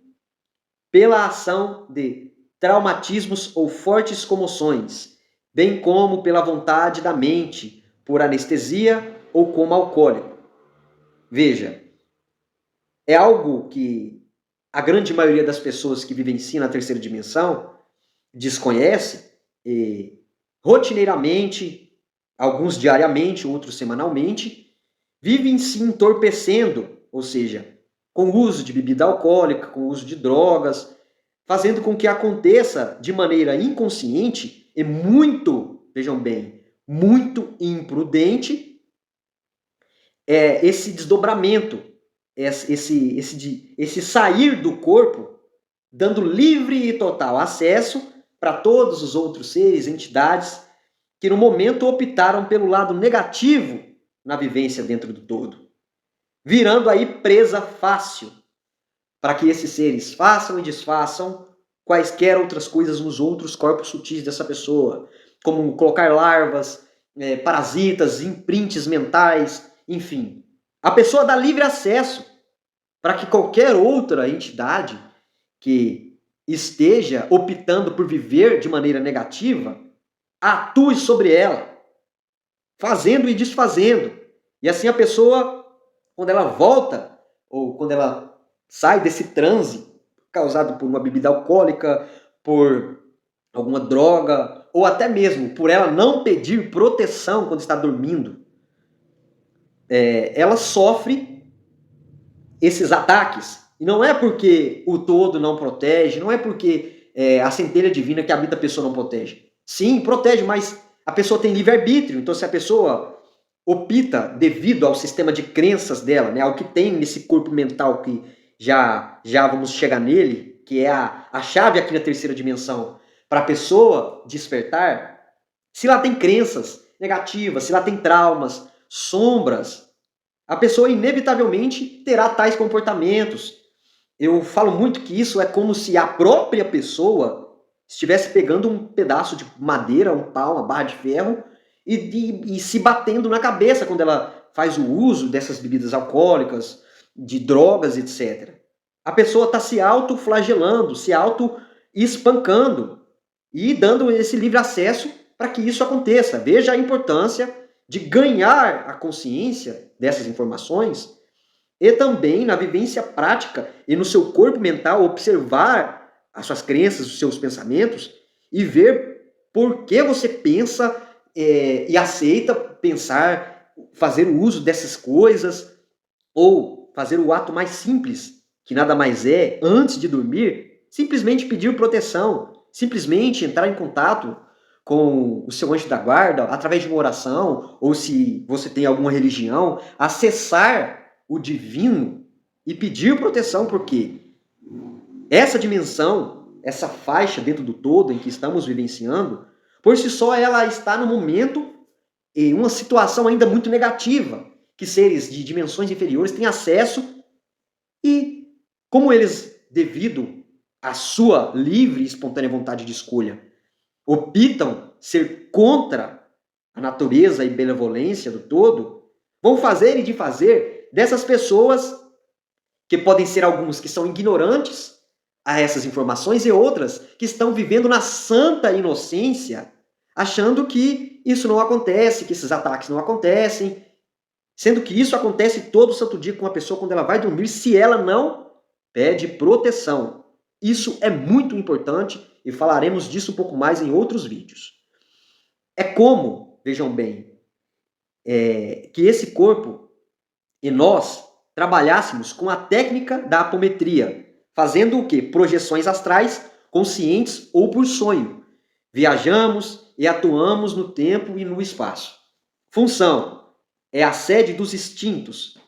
pela ação de traumatismos ou fortes comoções, bem como pela vontade da mente, por anestesia ou como alcoólico. Veja, é algo que a grande maioria das pessoas que vivenciam na terceira dimensão desconhece, rotineiramente, alguns diariamente, outros semanalmente, vivem se entorpecendo, ou seja, com o uso de bebida alcoólica, com o uso de drogas, fazendo com que aconteça de maneira inconsciente e muito, vejam bem, muito imprudente, esse desdobramento, esse sair do corpo, dando livre e total acesso para todos os outros seres, entidades, que no momento optaram pelo lado negativo na vivência dentro do todo, virando aí presa fácil para que esses seres façam e desfaçam quaisquer outras coisas nos outros corpos sutis dessa pessoa, como colocar larvas, parasitas, imprints mentais, enfim. A pessoa dá livre acesso para que qualquer outra entidade que esteja optando por viver de maneira negativa atue sobre ela, fazendo e desfazendo. E assim a pessoa, quando ela volta, ou quando ela sai desse transe causado por uma bebida alcoólica, por alguma droga, ou até mesmo por ela não pedir proteção quando está dormindo, ela sofre esses ataques. E não é porque o todo não protege, não é porque a centelha divina que habita a pessoa não protege. Sim, protege, mas a pessoa tem livre-arbítrio. Então, se a pessoa opta devido ao sistema de crenças dela, né, ao que tem nesse corpo mental que já vamos chegar nele, que é a chave aqui na terceira dimensão, para a pessoa despertar, se ela tem crenças negativas, se ela tem traumas, sombras, a pessoa inevitavelmente terá tais comportamentos. Eu falo muito que isso é como se a própria pessoa estivesse pegando um pedaço de madeira, um pau, uma barra de ferro e se batendo na cabeça quando ela faz o uso dessas bebidas alcoólicas, de drogas, etc. A pessoa está se autoflagelando, se auto-espancando e dando esse livre acesso para que isso aconteça. Veja a importância de ganhar a consciência dessas informações e também na vivência prática e no seu corpo mental observar as suas crenças, os seus pensamentos e ver por que você pensa e aceita pensar, fazer o uso dessas coisas ou fazer o ato mais simples, que nada mais é, antes de dormir, simplesmente pedir proteção, simplesmente entrar em contato com o seu anjo da guarda através de uma oração, ou se você tem alguma religião, acessar o divino e pedir proteção, porque essa dimensão, essa faixa dentro do todo em que estamos vivenciando, por si só ela está no momento em uma situação ainda muito negativa, que seres de dimensões inferiores têm acesso e, como eles, devido à sua livre e espontânea vontade de escolha, optam ser contra a natureza e benevolência do todo, vão fazer e desfazer dessas pessoas, que podem ser alguns que são ignorantes a essas informações e outras que estão vivendo na santa inocência, achando que isso não acontece, que esses ataques não acontecem, sendo que isso acontece todo santo dia com a pessoa quando ela vai dormir, se ela não pede proteção. Isso é muito importante e falaremos disso um pouco mais em outros vídeos. É como, vejam bem, que esse corpo e nós trabalhássemos com a técnica da apometria, fazendo o quê? Projeções astrais, conscientes ou por sonho. Viajamos e atuamos no tempo e no espaço. Função: é a sede dos instintos.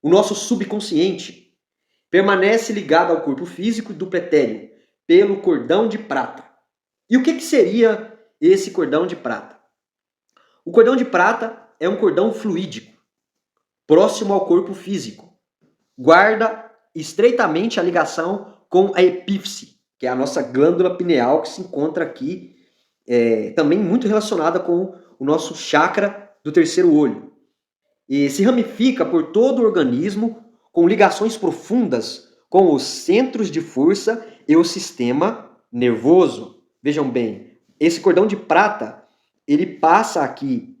O nosso subconsciente permanece ligado ao corpo físico do pretérito pelo cordão de prata. E o que seria esse cordão de prata? O cordão de prata é um cordão fluídico, próximo ao corpo físico. Guarda estreitamente a ligação com a epífise, que é a nossa glândula pineal que se encontra aqui, também muito relacionada com o nosso chakra do terceiro olho. E se ramifica por todo o organismo com ligações profundas com os centros de força e o sistema nervoso. Vejam bem, esse cordão de prata, ele passa aqui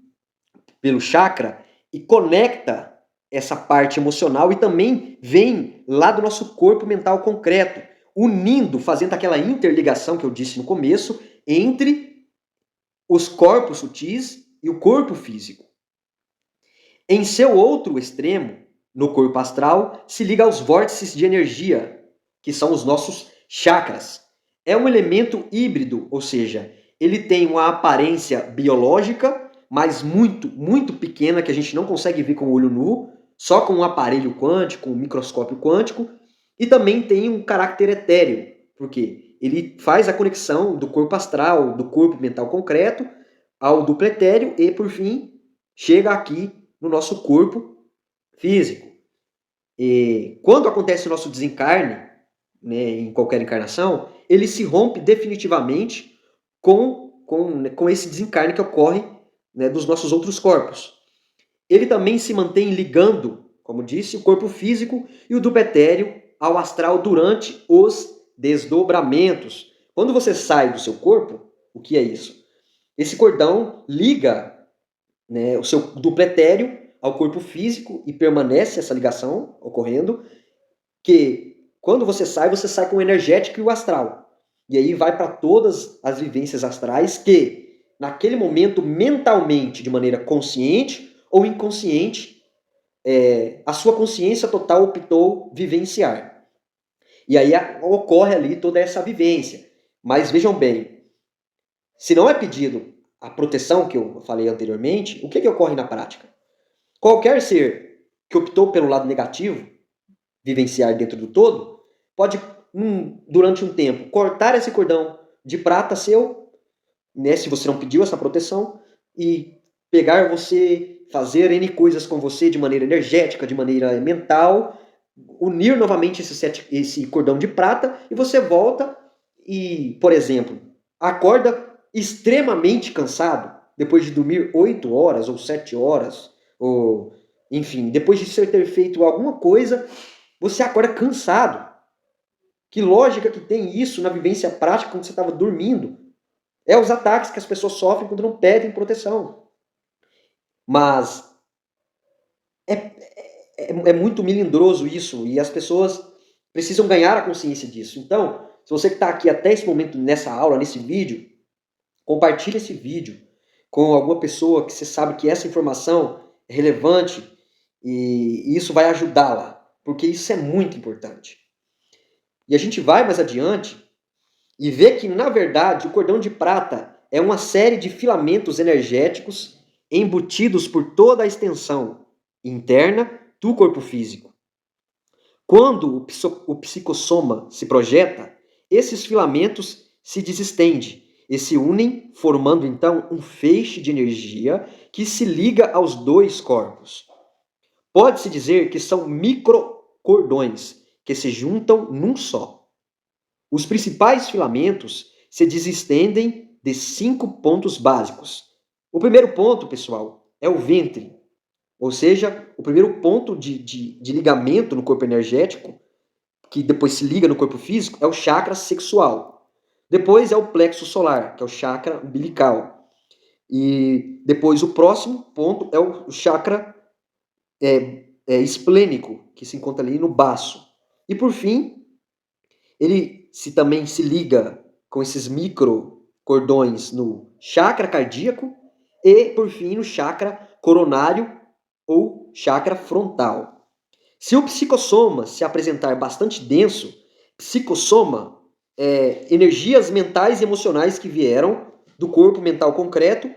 pelo chakra e conecta essa parte emocional e também vem lá do nosso corpo mental concreto, unindo, fazendo aquela interligação que eu disse no começo, entre os corpos sutis e o corpo físico. Em seu outro extremo, no corpo astral, se liga aos vórtices de energia, que são os nossos chakras. É um elemento híbrido, ou seja, ele tem uma aparência biológica, mas muito pequena, que a gente não consegue ver com o olho nu, só com um aparelho quântico, um microscópio quântico, e também tem um caráter etéreo, porque ele faz a conexão do corpo astral, do corpo mental concreto, ao duplo etéreo e, por fim, chega aqui no nosso corpo físico. E quando acontece o nosso desencarne, né, em qualquer encarnação, ele se rompe definitivamente com esse desencarne que ocorre, né, dos nossos outros corpos. Ele também se mantém ligando, como disse, o corpo físico e o duplo etéreo ao astral durante os desdobramentos. Quando você sai do seu corpo, o que é isso? Esse cordão liga, né, o seu duplo etéreo ao corpo físico e permanece essa ligação ocorrendo, que quando você sai com o energético e o astral. E aí vai para todas as vivências astrais que, naquele momento, mentalmente, de maneira consciente ou inconsciente, a sua consciência total optou vivenciar. E aí ocorre ali toda essa vivência. Mas vejam bem, se não é pedido a proteção que eu falei anteriormente, o que ocorre na prática? Qualquer ser que optou pelo lado negativo, vivenciar dentro do todo, pode, durante um tempo, cortar esse cordão de prata seu, né, se você não pediu essa proteção, e pegar você, fazer N coisas com você de maneira energética, de maneira mental, unir novamente esse cordão de prata, e você volta e, por exemplo, acorda extremamente cansado, depois de dormir 8 horas ou 7 horas, ou enfim, depois de você ter feito alguma coisa, você acorda cansado. Que lógica que tem isso na vivência prática quando você estava dormindo? É os ataques que as pessoas sofrem quando não pedem proteção. Mas é muito melindroso isso e as pessoas precisam ganhar a consciência disso. Então, se você que está aqui até esse momento nessa aula, nesse vídeo, compartilhe esse vídeo com alguma pessoa que você sabe que essa informação é relevante e isso vai ajudá-la, porque isso é muito importante. E a gente vai mais adiante e vê que, na verdade, o cordão de prata é uma série de filamentos energéticos embutidos por toda a extensão interna do corpo físico. Quando o psicossoma se projeta, esses filamentos se desestendem e se unem, formando então um feixe de energia que se liga aos dois corpos. Pode-se dizer que são microcordões que se juntam num só. Os principais filamentos se desestendem de 5 pontos básicos. O primeiro ponto, pessoal, é o ventre, ou seja, o primeiro ponto de ligamento no corpo energético, que depois se liga no corpo físico, é o chakra sexual. Depois é o plexo solar, que é o chakra umbilical. E depois o próximo ponto é o chakra esplênico, que se encontra ali no baço. E por fim, ele também se liga com esses microcordões no chakra cardíaco e, por fim, no chakra coronário ou chakra frontal. Se o psicossoma se apresentar bastante denso, psicossoma é energias mentais e emocionais que vieram do corpo mental concreto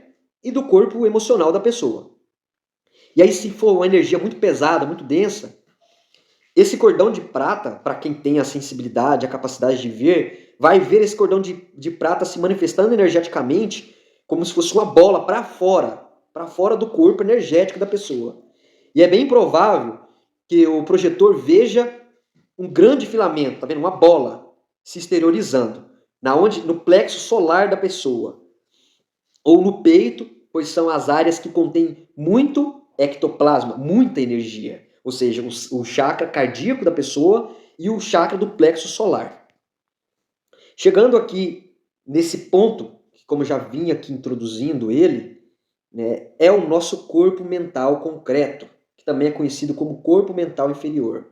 e do corpo emocional da pessoa. E aí, se for uma energia muito pesada, muito densa, esse cordão de prata, para quem tem a sensibilidade, a capacidade de ver, vai ver esse cordão de prata se manifestando energeticamente como se fosse uma bola para fora do corpo energético da pessoa. E é bem provável que o projetor veja um grande filamento, tá vendo? Uma bola se exteriorizando, no plexo solar da pessoa, ou no peito, pois são as áreas que contêm muito ectoplasma, muita energia, ou seja, o chakra cardíaco da pessoa e o chakra do plexo solar. Chegando aqui nesse ponto, como eu já vinha aqui introduzindo ele, né, é o nosso corpo mental concreto, que também é conhecido como corpo mental inferior.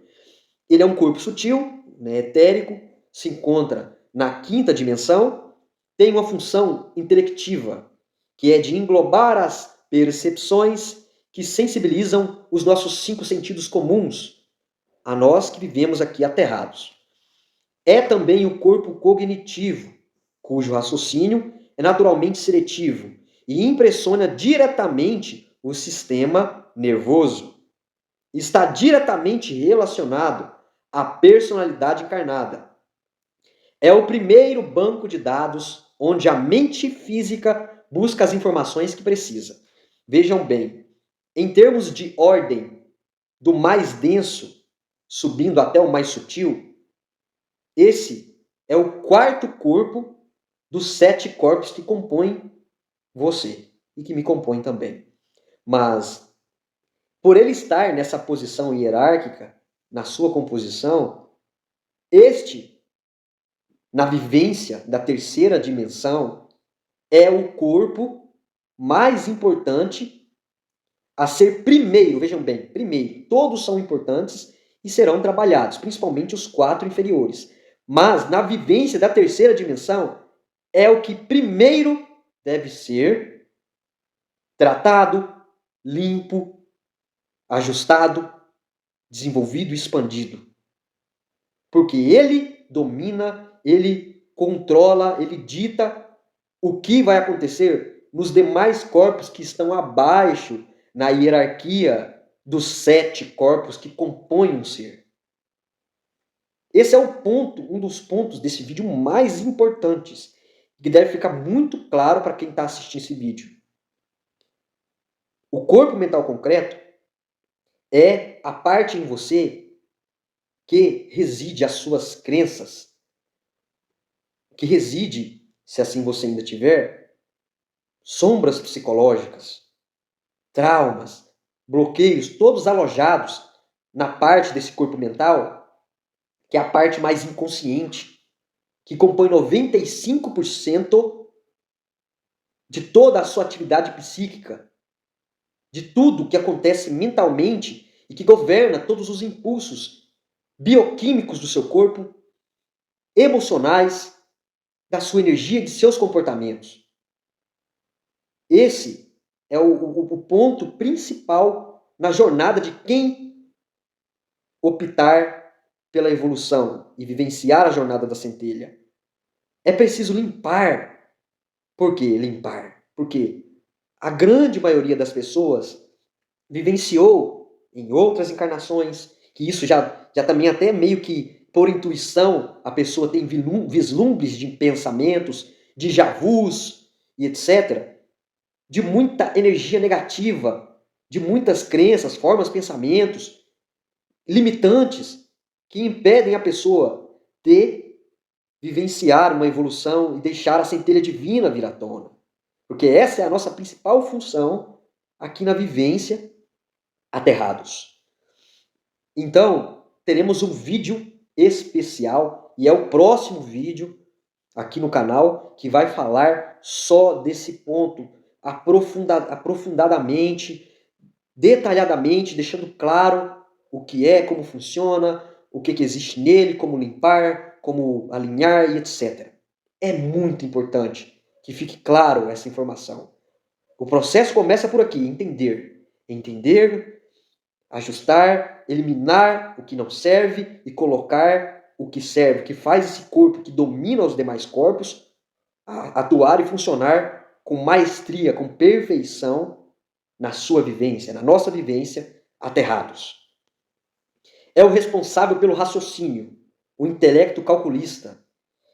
Ele é um corpo sutil, né, etérico, se encontra na quinta dimensão, tem uma função intelectiva, que é de englobar as percepções que sensibilizam os nossos 5 sentidos comuns, a nós que vivemos aqui aterrados. É também o corpo cognitivo, cujo raciocínio é naturalmente seletivo e impressiona diretamente o sistema nervoso. Está diretamente relacionado à personalidade encarnada. É o primeiro banco de dados onde a mente física busca as informações que precisa. Vejam bem, em termos de ordem, do mais denso subindo até o mais sutil, esse é o quarto corpo dos 7 corpos que compõem você e que me compõem também. Mas, por ele estar nessa posição hierárquica, na sua composição, este, na vivência da terceira dimensão, é o corpo mais importante a ser primeiro, vejam bem, primeiro, todos são importantes e serão trabalhados, principalmente os 4 inferiores. Mas na vivência da terceira dimensão, é o que primeiro deve ser tratado, limpo, ajustado, desenvolvido e expandido. Porque ele domina, ele controla, ele dita o que vai acontecer nos demais corpos que estão abaixo na hierarquia dos 7 corpos que compõem um ser. Esse é o ponto, um dos pontos desse vídeo mais importantes, que deve ficar muito claro para quem está assistindo esse vídeo. O corpo mental concreto é a parte em você que reside as suas crenças, que reside, se assim você ainda tiver, sombras psicológicas, traumas, bloqueios, todos alojados na parte desse corpo mental, que é a parte mais inconsciente, que compõe 95% de toda a sua atividade psíquica, de tudo que acontece mentalmente e que governa todos os impulsos bioquímicos do seu corpo, emocionais, da sua energia e de seus comportamentos. Esse é o ponto principal na jornada de quem optar pela evolução e vivenciar a jornada da centelha. É preciso limpar. Por que limpar? Porque a grande maioria das pessoas vivenciou em outras encarnações, que isso já também até meio que por intuição a pessoa tem vislumbres de pensamentos, de déjà vus e etc., de muita energia negativa, de muitas crenças, formas, pensamentos limitantes que impedem a pessoa de vivenciar uma evolução e deixar a centelha divina vir à tona. Porque essa é a nossa principal função aqui na vivência aterrados. Então, teremos um vídeo especial, e é o próximo vídeo aqui no canal, que vai falar só desse ponto, aprofundadamente, detalhadamente, deixando claro o que é, como funciona, o que existe nele, como limpar, como alinhar e etc. É muito importante que fique claro essa informação. O processo começa por aqui, entender. Entender, ajustar, eliminar o que não serve e colocar o que serve, que faz esse corpo que domina os demais corpos atuar e funcionar com maestria, com perfeição na sua vivência, na nossa vivência, aterrados. É o responsável pelo raciocínio, o intelecto calculista,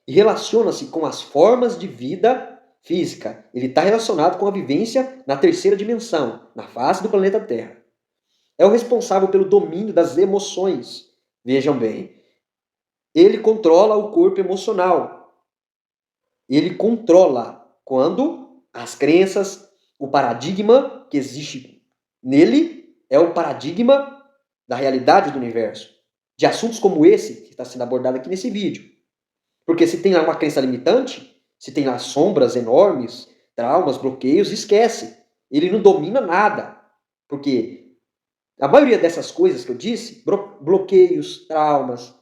e relaciona-se com as formas de vida física. Ele está relacionado com a vivência na terceira dimensão, na face do planeta Terra. É o responsável pelo domínio das emoções. Vejam bem, ele controla o corpo emocional. Ele controla quando as crenças, o paradigma que existe nele é o paradigma da realidade do universo. De assuntos como esse que está sendo abordado aqui nesse vídeo. Porque se tem lá uma crença limitante, se tem lá sombras enormes, traumas, bloqueios, esquece. Ele não domina nada. Porque a maioria dessas coisas que eu disse, bloqueios, traumas,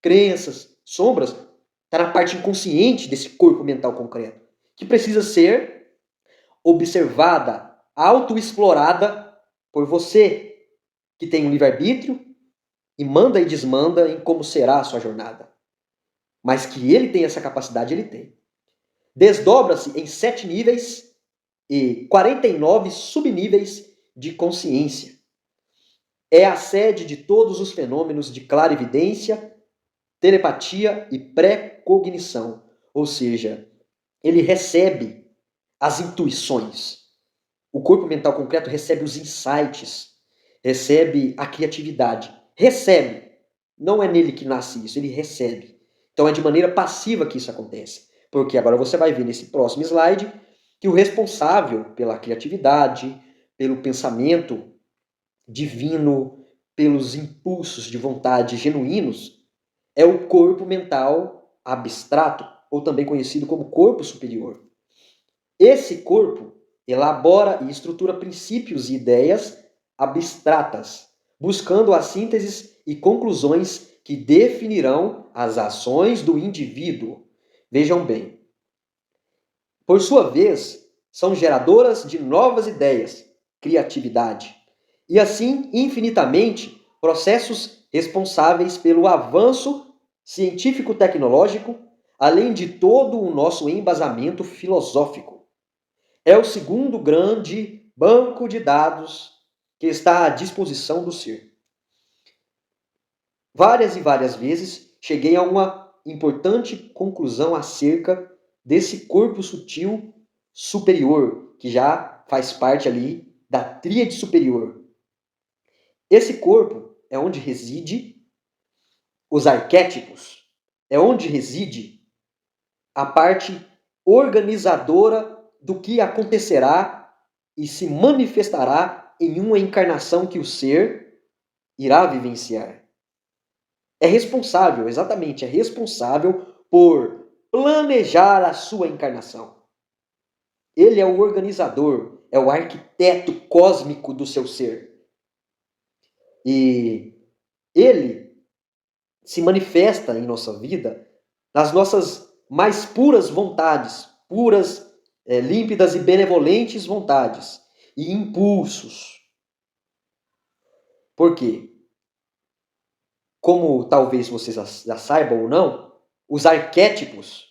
crenças, sombras, está na parte inconsciente desse corpo mental concreto, que precisa ser observada, autoexplorada por você, que tem um livre-arbítrio e manda e desmanda em como será a sua jornada. Mas que ele tem essa capacidade, ele tem. Desdobra-se em 7 níveis e 49 subníveis de consciência. É a sede de todos os fenômenos de clarividência, telepatia e pré-cognição. Ou seja, ele recebe as intuições. O corpo mental concreto recebe os insights, recebe a criatividade. Recebe. Não é nele que nasce isso, ele recebe. Então é de maneira passiva que isso acontece. Porque agora você vai ver nesse próximo slide que o responsável pela criatividade, pelo pensamento divino, pelos impulsos de vontade genuínos, é o corpo mental abstrato, ou também conhecido como corpo superior. Esse corpo elabora e estrutura princípios e ideias abstratas, buscando as sínteses e conclusões que definirão as ações do indivíduo. Vejam bem. Por sua vez, são geradoras de novas ideias, criatividade, e assim, infinitamente, processos responsáveis pelo avanço científico-tecnológico, além de todo o nosso embasamento filosófico. É o segundo grande banco de dados que está à disposição do ser. Várias e várias vezes cheguei a uma importante conclusão acerca desse corpo sutil superior, que já faz parte ali da tríade superior. Esse corpo é onde reside os arquétipos, é onde reside a parte organizadora do que acontecerá e se manifestará em uma encarnação que o ser irá vivenciar. É responsável, exatamente, é responsável por planejar a sua encarnação. Ele é o organizador, é o arquiteto cósmico do seu ser. E ele se manifesta em nossa vida nas nossas mais puras vontades, puras, límpidas e benevolentes vontades e impulsos. Por quê? Como talvez vocês já saibam ou não, os arquétipos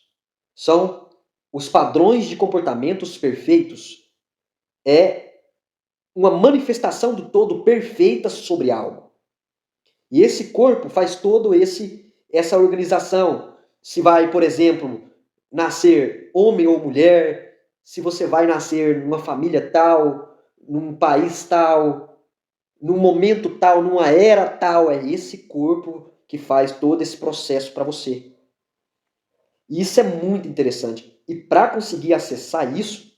são os padrões de comportamentos perfeitos. É uma manifestação do todo perfeita sobre algo. E esse corpo faz todo essa organização. Se vai, por exemplo, nascer homem ou mulher, se você vai nascer numa família tal, num país tal, num momento tal, numa era tal, é esse corpo que faz todo esse processo para você. E isso é muito interessante. E para conseguir acessar isso,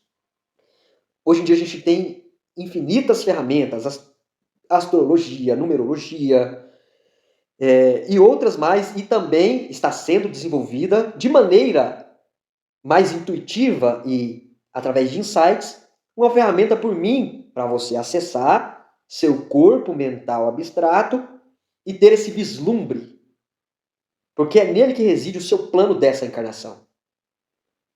hoje em dia a gente tem infinitas ferramentas, astrologia, numerologia, e outras mais, e também está sendo desenvolvida de maneira mais intuitiva e através de insights, uma ferramenta por mim para você acessar seu corpo mental abstrato e ter esse vislumbre. Porque é nele que reside o seu plano dessa encarnação.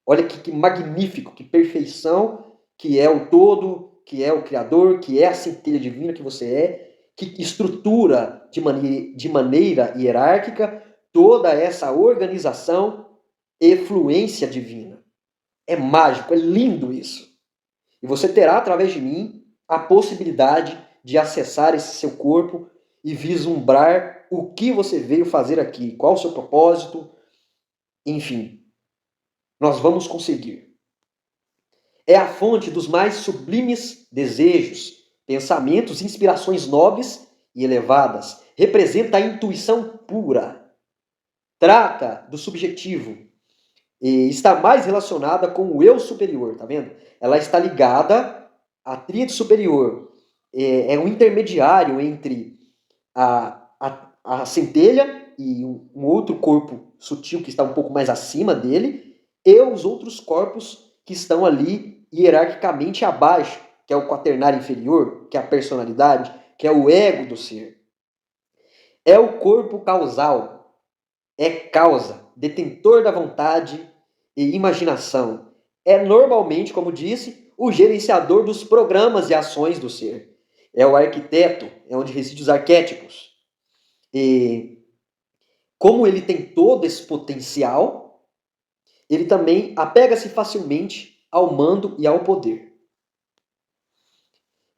Olha que magnífico, que perfeição que é o todo, que é o Criador, que é a centelha divina que você é, que estrutura de maneira hierárquica toda essa organização e fluência divina. É mágico, é lindo isso. E você terá, através de mim, a possibilidade de acessar esse seu corpo e vislumbrar o que você veio fazer aqui, qual o seu propósito, enfim. Nós vamos conseguir. É a fonte dos mais sublimes desejos, pensamentos, inspirações nobres e elevadas. Representa a intuição pura. Trata do subjetivo. E está mais relacionada com o eu superior, tá vendo? Ela está ligada à tríade superior. É um intermediário entre a centelha e um outro corpo sutil que está um pouco mais acima dele e os outros corpos que estão ali hierarquicamente abaixo, que é o quaternário inferior, que é a personalidade, que é o ego do ser. É o corpo causal, é causa, detentor da vontade e imaginação. É normalmente, como disse, o gerenciador dos programas e ações do ser. É o arquiteto, é onde residem os arquétipos. E como ele tem todo esse potencial, ele também apega-se facilmente ao mando e ao poder.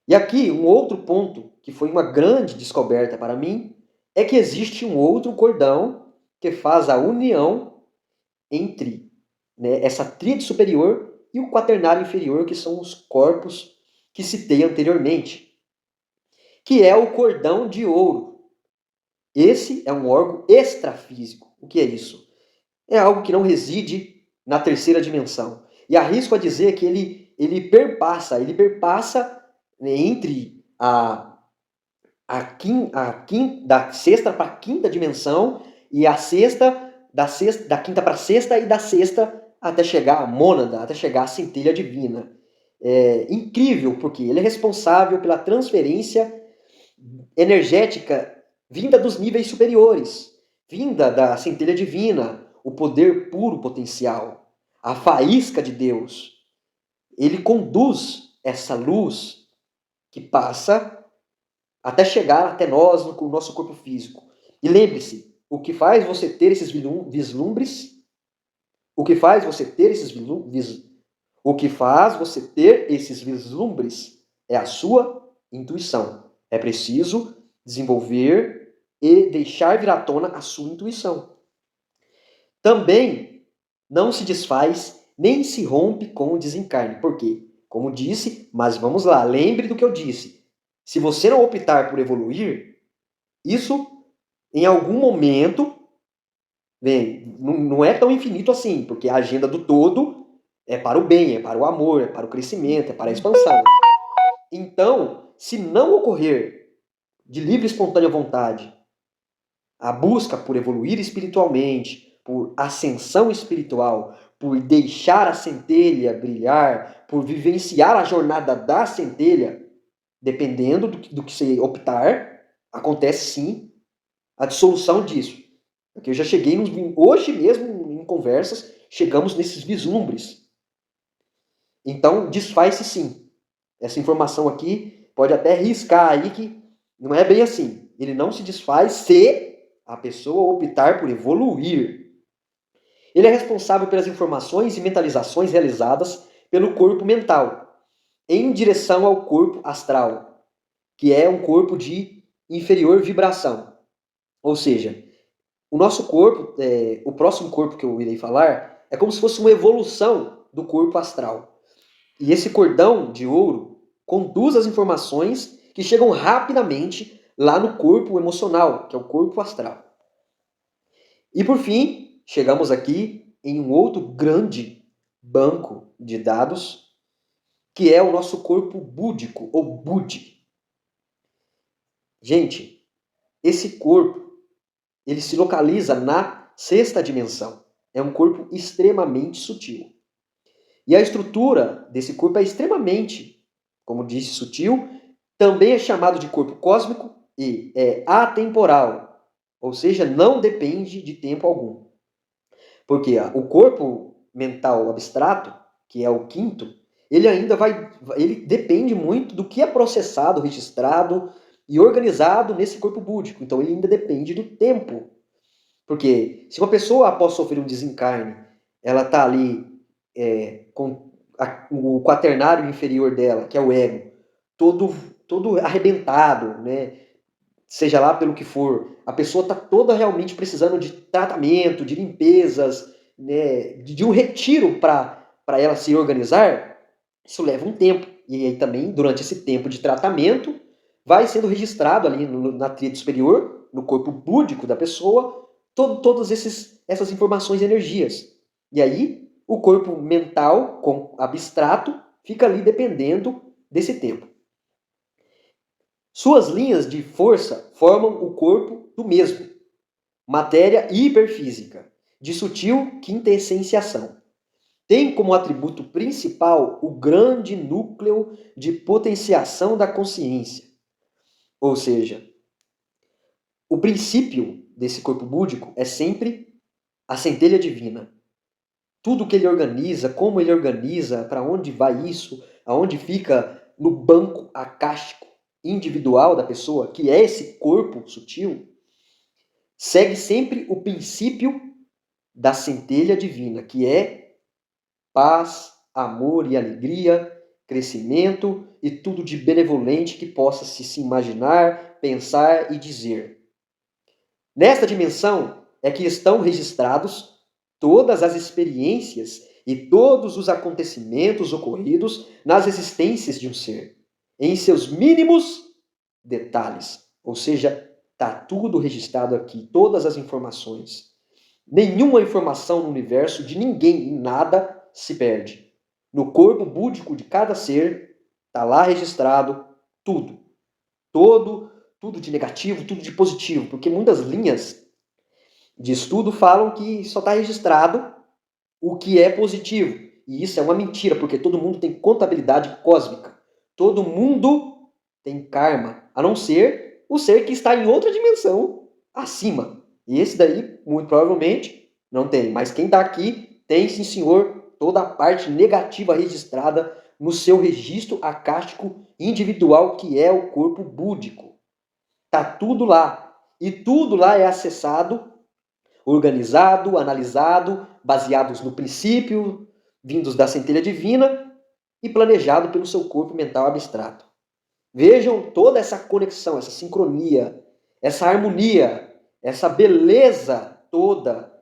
E aqui, um outro ponto que foi uma grande descoberta para mim é que existe um outro cordão que faz a união entre, né, essa tríade superior e o quaternário inferior, que são os corpos que citei anteriormente, que é o cordão de ouro. Esse é um órgão extrafísico. O que é isso? É algo que não reside na terceira dimensão. E arrisco a dizer que ele perpassa entre da sexta para a quinta dimensão e a sexta, da quinta para a sexta e da sexta até chegar à mônada, até chegar à centelha divina. É incrível, porque ele é responsável pela transferência energética vinda dos níveis superiores, vinda da centelha divina, o poder puro potencial, a faísca de Deus. Ele conduz essa luz que passa até chegar até nós, no nosso corpo físico. E lembre-se, o que faz você ter esses vislumbres, o que faz você ter esses vislumbres é a sua intuição. É preciso desenvolver e deixar vir à tona a sua intuição. Também não se desfaz nem se rompe com o desencarne. Por quê? Como disse, mas vamos lá, lembre do que eu disse. Se você não optar por evoluir, isso em algum momento, bem, não é tão infinito assim, porque a agenda do todo é para o bem, é para o amor, é para o crescimento, é para a expansão. Então, se não ocorrer de livre e espontânea vontade a busca por evoluir espiritualmente, por ascensão espiritual, por deixar a centelha brilhar, por vivenciar a jornada da centelha, dependendo do que você optar, acontece sim a dissolução disso. Porque eu já cheguei, hoje mesmo em conversas, chegamos nesses vislumbres. Então, desfaz-se sim. Essa informação aqui pode até riscar aí que não é bem assim. Ele não se desfaz se a pessoa optar por evoluir. Ele é responsável pelas informações e mentalizações realizadas pelo corpo mental, em direção ao corpo astral, que é um corpo de inferior vibração. Ou seja, o nosso corpo, o próximo corpo que eu irei falar, é como se fosse uma evolução do corpo astral. E esse cordão de ouro conduz as informações que chegam rapidamente lá no corpo emocional, que é o corpo astral. E por fim, chegamos aqui em um outro grande banco de dados, que é o nosso corpo búdico, ou Budi. Gente, esse corpo, ele se localiza na sexta dimensão. É um corpo extremamente sutil. E a estrutura desse corpo é extremamente, como disse, sutil. Também é chamado de corpo cósmico e é atemporal, ou seja, não depende de tempo algum. Porque o corpo mental abstrato, que é o quinto, ele depende muito do que é processado, registrado e organizado nesse corpo búdico. Então ele ainda depende do tempo. Porque se uma pessoa, após sofrer um desencarne, ela está ali com o quaternário inferior dela, que é o ego, todo arrebentado, né? Seja lá pelo que for, a pessoa está toda realmente precisando de tratamento, de limpezas, né? de um retiro para ela se organizar, isso leva um tempo. E aí também, durante esse tempo de tratamento, vai sendo registrado ali na tríade superior, no corpo búdico da pessoa, todas essas informações e energias. E aí, o corpo mental, abstrato, fica ali dependendo desse tempo. Suas linhas de força formam o corpo do mesmo, matéria hiperfísica, de sutil quintessenciação. Tem como atributo principal o grande núcleo de potenciação da consciência. Ou seja, o princípio desse corpo búdico é sempre a centelha divina. Tudo que ele organiza, como ele organiza, para onde vai isso, aonde fica no banco acástico individual da pessoa, que é esse corpo sutil, segue sempre o princípio da centelha divina, que é paz, amor e alegria, crescimento e tudo de benevolente que possa se imaginar, pensar e dizer. Nesta dimensão é que estão registrados todas as experiências e todos os acontecimentos ocorridos nas existências de um ser, em seus mínimos detalhes. Ou seja, está tudo registrado aqui, todas as informações. Nenhuma informação no universo de ninguém, em nada, se perde. No corpo búdico de cada ser, está lá registrado tudo. Tudo de negativo, tudo de positivo. Porque muitas linhas de estudo falam que só está registrado o que é positivo. E isso é uma mentira, porque todo mundo tem contabilidade cósmica. Todo mundo tem karma, a não ser o ser que está em outra dimensão acima. E esse daí, muito provavelmente, não tem. Mas quem está aqui tem, sim senhor, toda a parte negativa registrada no seu registro acástico individual, que é o corpo búdico. Está tudo lá. E tudo lá é acessado, organizado, analisado, baseados no princípio, vindos da centelha divina e planejado pelo seu corpo mental abstrato. Vejam toda essa conexão, essa sincronia, essa harmonia, essa beleza toda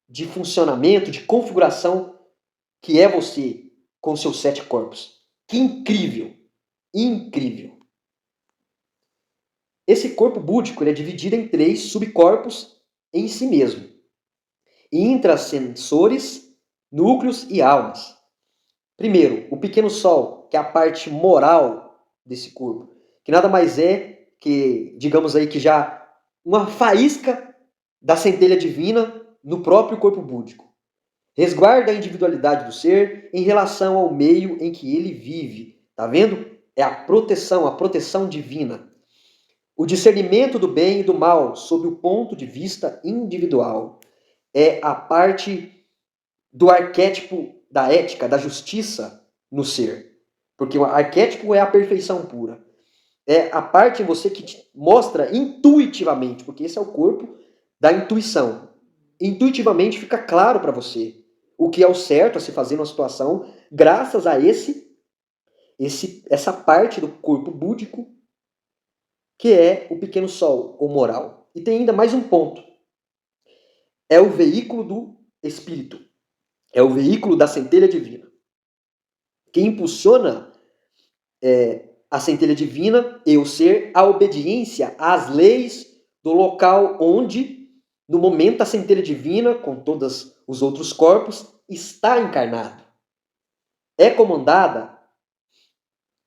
de funcionamento, de configuração que é você com seus 7 corpos. Que incrível! Incrível! Esse corpo búdico ele é dividido em 3 subcorpos em si mesmo: intrasensores, núcleos e almas. Primeiro, o pequeno sol, que é a parte moral desse corpo, que nada mais é que, digamos aí, que já uma faísca da centelha divina no próprio corpo búdico. Resguarda a individualidade do ser em relação ao meio em que ele vive. Tá vendo? É a proteção divina. O discernimento do bem e do mal sob o ponto de vista individual. É a parte do arquétipo da ética, da justiça no ser. Porque o arquétipo é a perfeição pura. É a parte em você que te mostra intuitivamente, porque esse é o corpo da intuição. Intuitivamente fica claro para você o que é o certo a se fazer numa situação, graças a essa parte do corpo búdico, que é o pequeno sol, ou moral. E tem ainda mais um ponto. É o veículo do espírito. É o veículo da centelha divina. Quem impulsiona a centelha divina e o ser a obediência às leis do local onde, no momento, a centelha divina, com todos os outros corpos, está encarnado. É comandada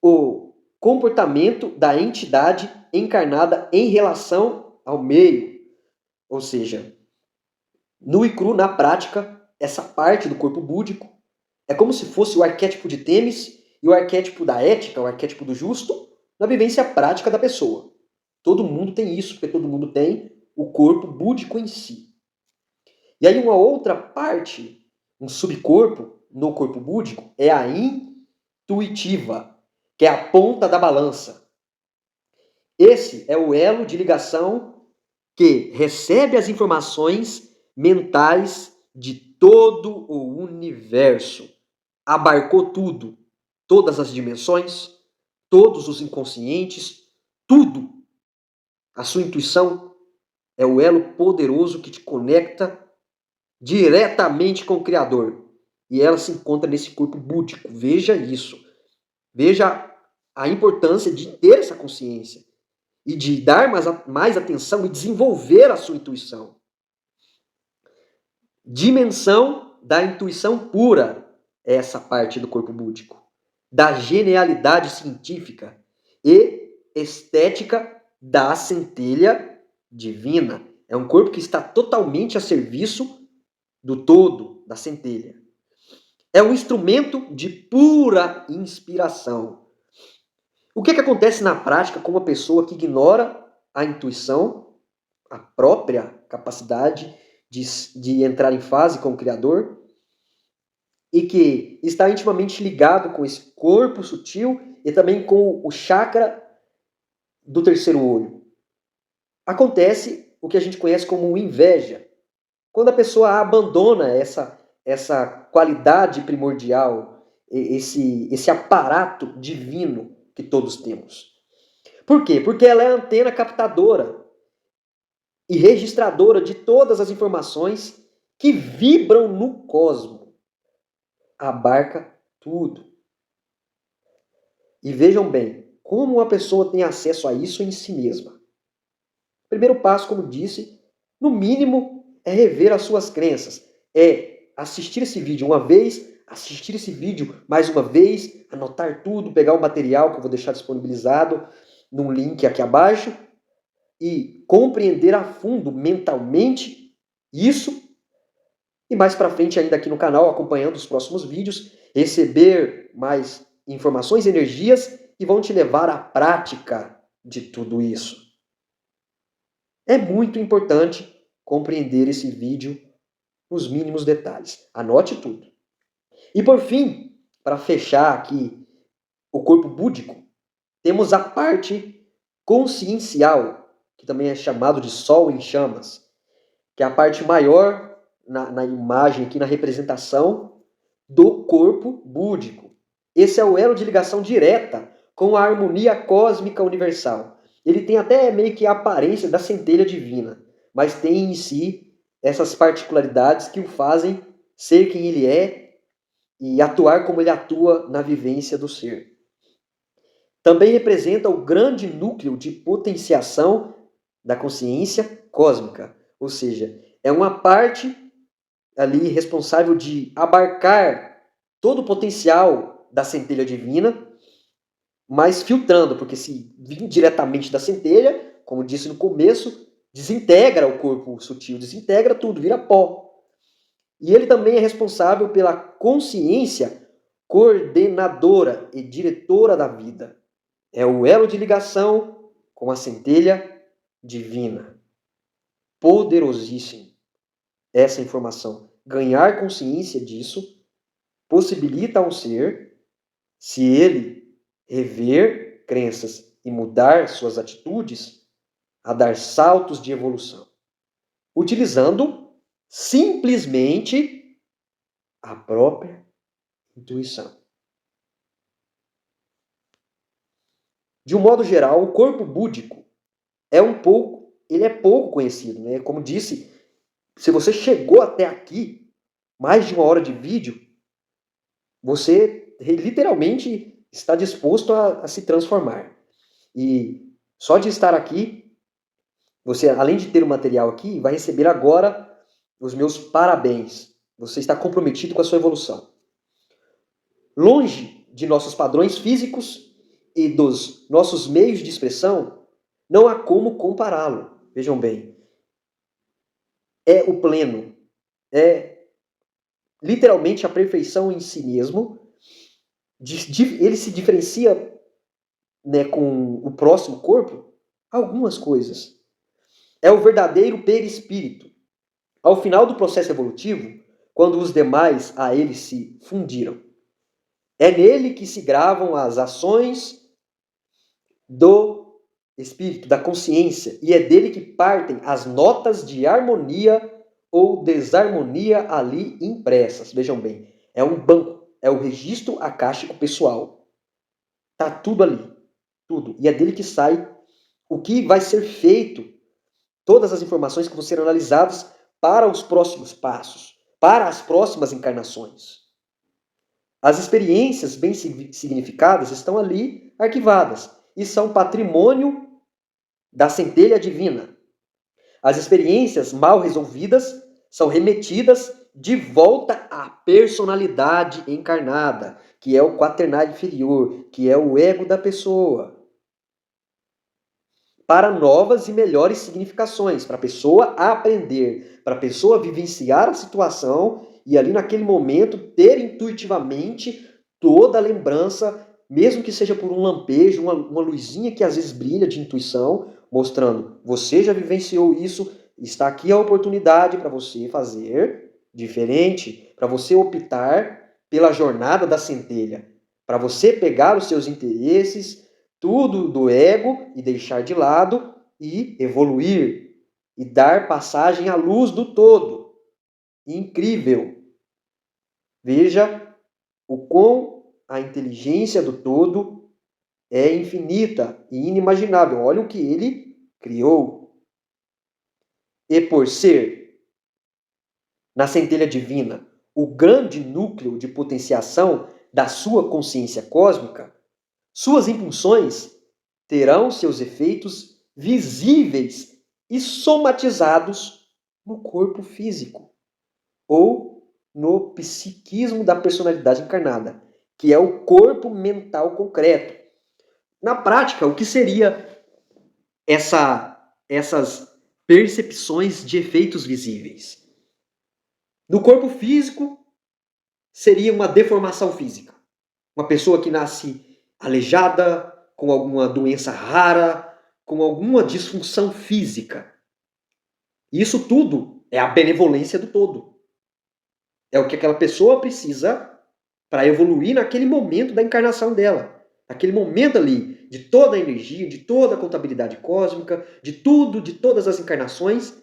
o comportamento da entidade encarnada em relação ao meio. Ou seja, nu e cru na prática, essa parte do corpo búdico é como se fosse o arquétipo de Têmis e o arquétipo da ética, o arquétipo do justo, na vivência prática da pessoa. Todo mundo tem isso, porque todo mundo tem o corpo búdico em si. E aí uma outra parte, um subcorpo no corpo búdico, é a intuitiva, que é a ponta da balança. Esse é o elo de ligação que recebe as informações mentais de todo o universo. Abarcou tudo, todas as dimensões, todos os inconscientes, tudo. A sua intuição é o elo poderoso que te conecta diretamente com o Criador. E ela se encontra nesse corpo búdico. Veja isso. Veja a importância de ter essa consciência e de dar mais atenção e desenvolver a sua intuição. Dimensão da intuição pura é essa parte do corpo búdico. Da genialidade científica e estética da centelha divina. É um corpo que está totalmente a serviço do todo, da centelha. É um instrumento de pura inspiração. O que acontece na prática com uma pessoa que ignora a intuição, a própria capacidade de entrar em fase com o Criador? e que está intimamente ligado com esse corpo sutil e também com o chakra do terceiro olho. Acontece o que a gente conhece como inveja. Quando a pessoa abandona essa qualidade primordial, esse aparato divino que todos temos. Por quê? Porque ela é a antena captadora e registradora de todas as informações que vibram no cosmos. Abarca tudo. E vejam bem, como uma pessoa tem acesso a isso em si mesma. O primeiro passo, como disse, no mínimo, é rever as suas crenças. É assistir esse vídeo uma vez, assistir esse vídeo mais uma vez, anotar tudo, pegar o material que eu vou deixar disponibilizado num link aqui abaixo e compreender a fundo mentalmente isso. E mais para frente ainda aqui no canal, acompanhando os próximos vídeos, receber mais informações, energias que vão te levar à prática de tudo isso. É muito importante compreender esse vídeo nos mínimos detalhes. Anote tudo. E por fim, para fechar aqui o corpo búdico, temos a parte consciencial, que também é chamado de sol em chamas, que é a parte maior na imagem aqui, na representação do corpo búdico. Esse é o elo de ligação direta com a harmonia cósmica universal. Ele tem até meio que a aparência da centelha divina, mas tem em si essas particularidades que o fazem ser quem ele é e atuar como ele atua na vivência do ser. Também representa o grande núcleo de potenciação da consciência cósmica, ou seja, é uma parte ali responsável de abarcar todo o potencial da centelha divina, mas filtrando, porque se vir diretamente da centelha, como disse no começo, desintegra o corpo sutil, desintegra tudo, vira pó. E ele também é responsável pela consciência coordenadora e diretora da vida. É o elo de ligação com a centelha divina. Poderosíssimo essa informação. Ganhar consciência disso possibilita ao ser, se ele rever crenças e mudar suas atitudes, a dar saltos de evolução, utilizando simplesmente a própria intuição. De um modo geral, o corpo búdico ele é pouco conhecido, né? Como disse, se você chegou até aqui, mais de uma hora de vídeo, você literalmente está disposto a se transformar. E só de estar aqui, você, além de ter o material aqui, vai receber agora os meus parabéns. Você está comprometido com a sua evolução. Longe de nossos padrões físicos e dos nossos meios de expressão, não há como compará-lo. Vejam bem. É o pleno. É literalmente a perfeição em si mesmo. Ele se diferencia, né, com o próximo corpo algumas coisas. É o verdadeiro perispírito. Ao final do processo evolutivo, quando os demais a ele se fundiram, é nele que se gravam as ações do espírito, da consciência, e é dele que partem as notas de harmonia ou desarmonia ali impressas. Vejam bem, é um banco, é o registro acástico pessoal. Tá tudo ali, tudo. E é dele que sai o que vai ser feito, todas as informações que vão ser analisadas para os próximos passos, para as próximas encarnações. As experiências bem significadas estão ali arquivadas e são patrimônio da centelha divina. As experiências mal resolvidas são remetidas de volta à personalidade encarnada, que é o quaternário inferior, que é o ego da pessoa, para novas e melhores significações, para a pessoa aprender, para a pessoa vivenciar a situação e ali naquele momento ter intuitivamente toda a lembrança, mesmo que seja por um lampejo, uma luzinha que às vezes brilha de intuição, mostrando, você já vivenciou isso, está aqui a oportunidade para você fazer diferente, para você optar pela jornada da centelha, para você pegar os seus interesses, tudo do ego e deixar de lado e evoluir e dar passagem à luz do todo. Incrível! Veja o quão a inteligência do todo é infinita e inimaginável. Olha o que ele criou. E por ser, na centelha divina, o grande núcleo de potenciação da sua consciência cósmica, suas impulsões terão seus efeitos visíveis e somatizados no corpo físico ou no psiquismo da personalidade encarnada, que é o corpo mental concreto. Na prática, o que seria essas percepções de efeitos visíveis? No corpo físico, seria uma deformação física. Uma pessoa que nasce aleijada, com alguma doença rara, com alguma disfunção física. Isso tudo é a benevolência do todo. É o que aquela pessoa precisa para evoluir naquele momento da encarnação dela. Naquele momento ali, de toda a energia, de toda a contabilidade cósmica, de tudo, de todas as encarnações,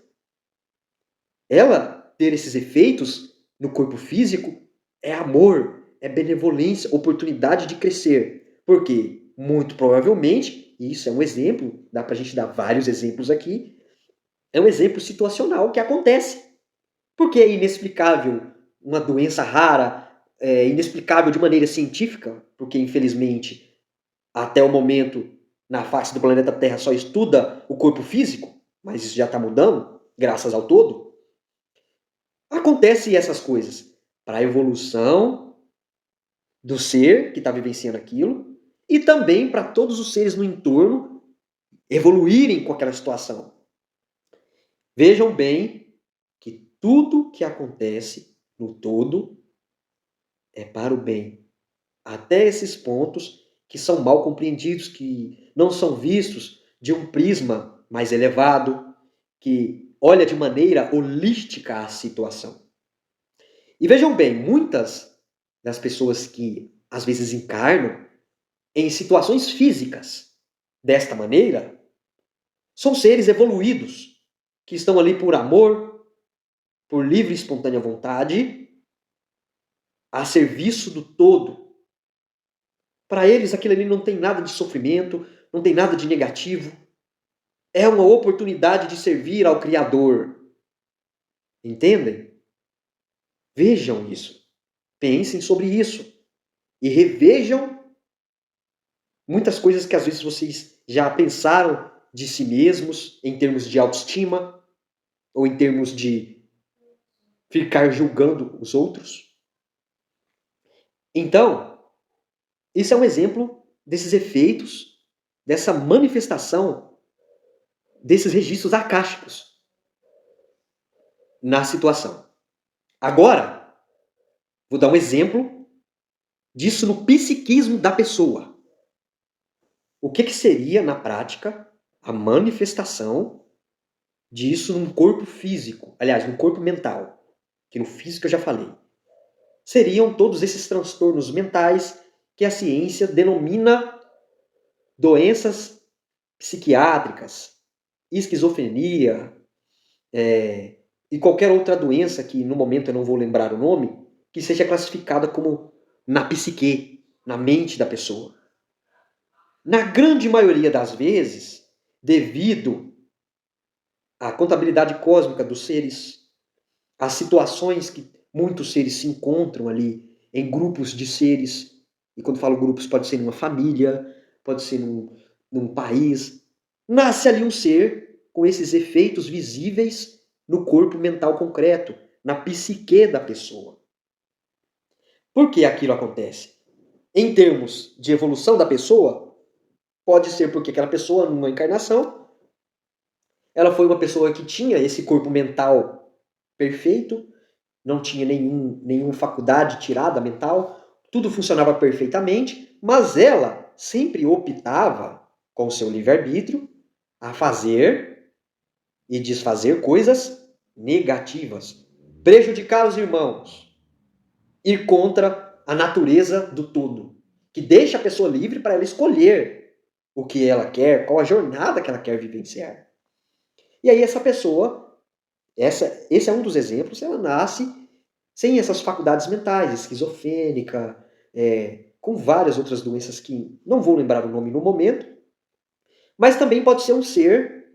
ela ter esses efeitos no corpo físico é amor, é benevolência, oportunidade de crescer. Por quê? Muito provavelmente, e isso é um exemplo, dá pra gente dar vários exemplos aqui, é um exemplo situacional que acontece. Porque é inexplicável uma doença rara, é inexplicável de maneira científica, porque infelizmente, até o momento, na face do planeta Terra só estuda o corpo físico, mas isso já está mudando, graças ao todo. Acontecem essas coisas para a evolução do ser que está vivenciando aquilo e também para todos os seres no entorno evoluírem com aquela situação. Vejam bem que tudo que acontece no todo é para o bem. Até esses pontos que são mal compreendidos, que não são vistos de um prisma mais elevado, que olha de maneira holística a situação. E vejam bem, muitas das pessoas que às vezes encarnam em situações físicas desta maneira são seres evoluídos, que estão ali por amor, por livre e espontânea vontade, a serviço do todo. Para eles, aquilo ali não tem nada de sofrimento, não tem nada de negativo. É uma oportunidade de servir ao Criador. Entendem? Vejam isso. Pensem sobre isso. E revejam muitas coisas que às vezes vocês já pensaram de si mesmos, em termos de autoestima, ou em termos de ficar julgando os outros. Então, isso é um exemplo desses efeitos, dessa manifestação, desses registros acásticos na situação. Agora, vou dar um exemplo disso no psiquismo da pessoa. O que seria, na prática, a manifestação disso num corpo físico, aliás, num corpo mental, que no físico eu já falei. Seriam todos esses transtornos mentais que a ciência denomina doenças psiquiátricas, esquizofrenia, e qualquer outra doença que no momento eu não vou lembrar o nome, que seja classificada como na psique, na mente da pessoa. Na grande maioria das vezes, devido à contabilidade cósmica dos seres, às situações que muitos seres se encontram ali em grupos de seres, e quando falo grupos pode ser numa família, pode ser num país, nasce ali um ser com esses efeitos visíveis no corpo mental concreto, na psique da pessoa. Por que aquilo acontece? Em termos de evolução da pessoa, pode ser porque aquela pessoa, numa encarnação, ela foi uma pessoa que tinha esse corpo mental perfeito, não tinha nenhuma faculdade tirada mental, tudo funcionava perfeitamente, mas ela sempre optava, com o seu livre-arbítrio, a fazer e desfazer coisas negativas, prejudicar os irmãos, ir contra a natureza do todo, que deixa a pessoa livre para ela escolher o que ela quer, qual a jornada que ela quer vivenciar. E aí essa pessoa, esse é um dos exemplos, ela nasce sem essas faculdades mentais, esquizofrênica, com várias outras doenças que não vou lembrar o nome no momento, mas também pode ser um ser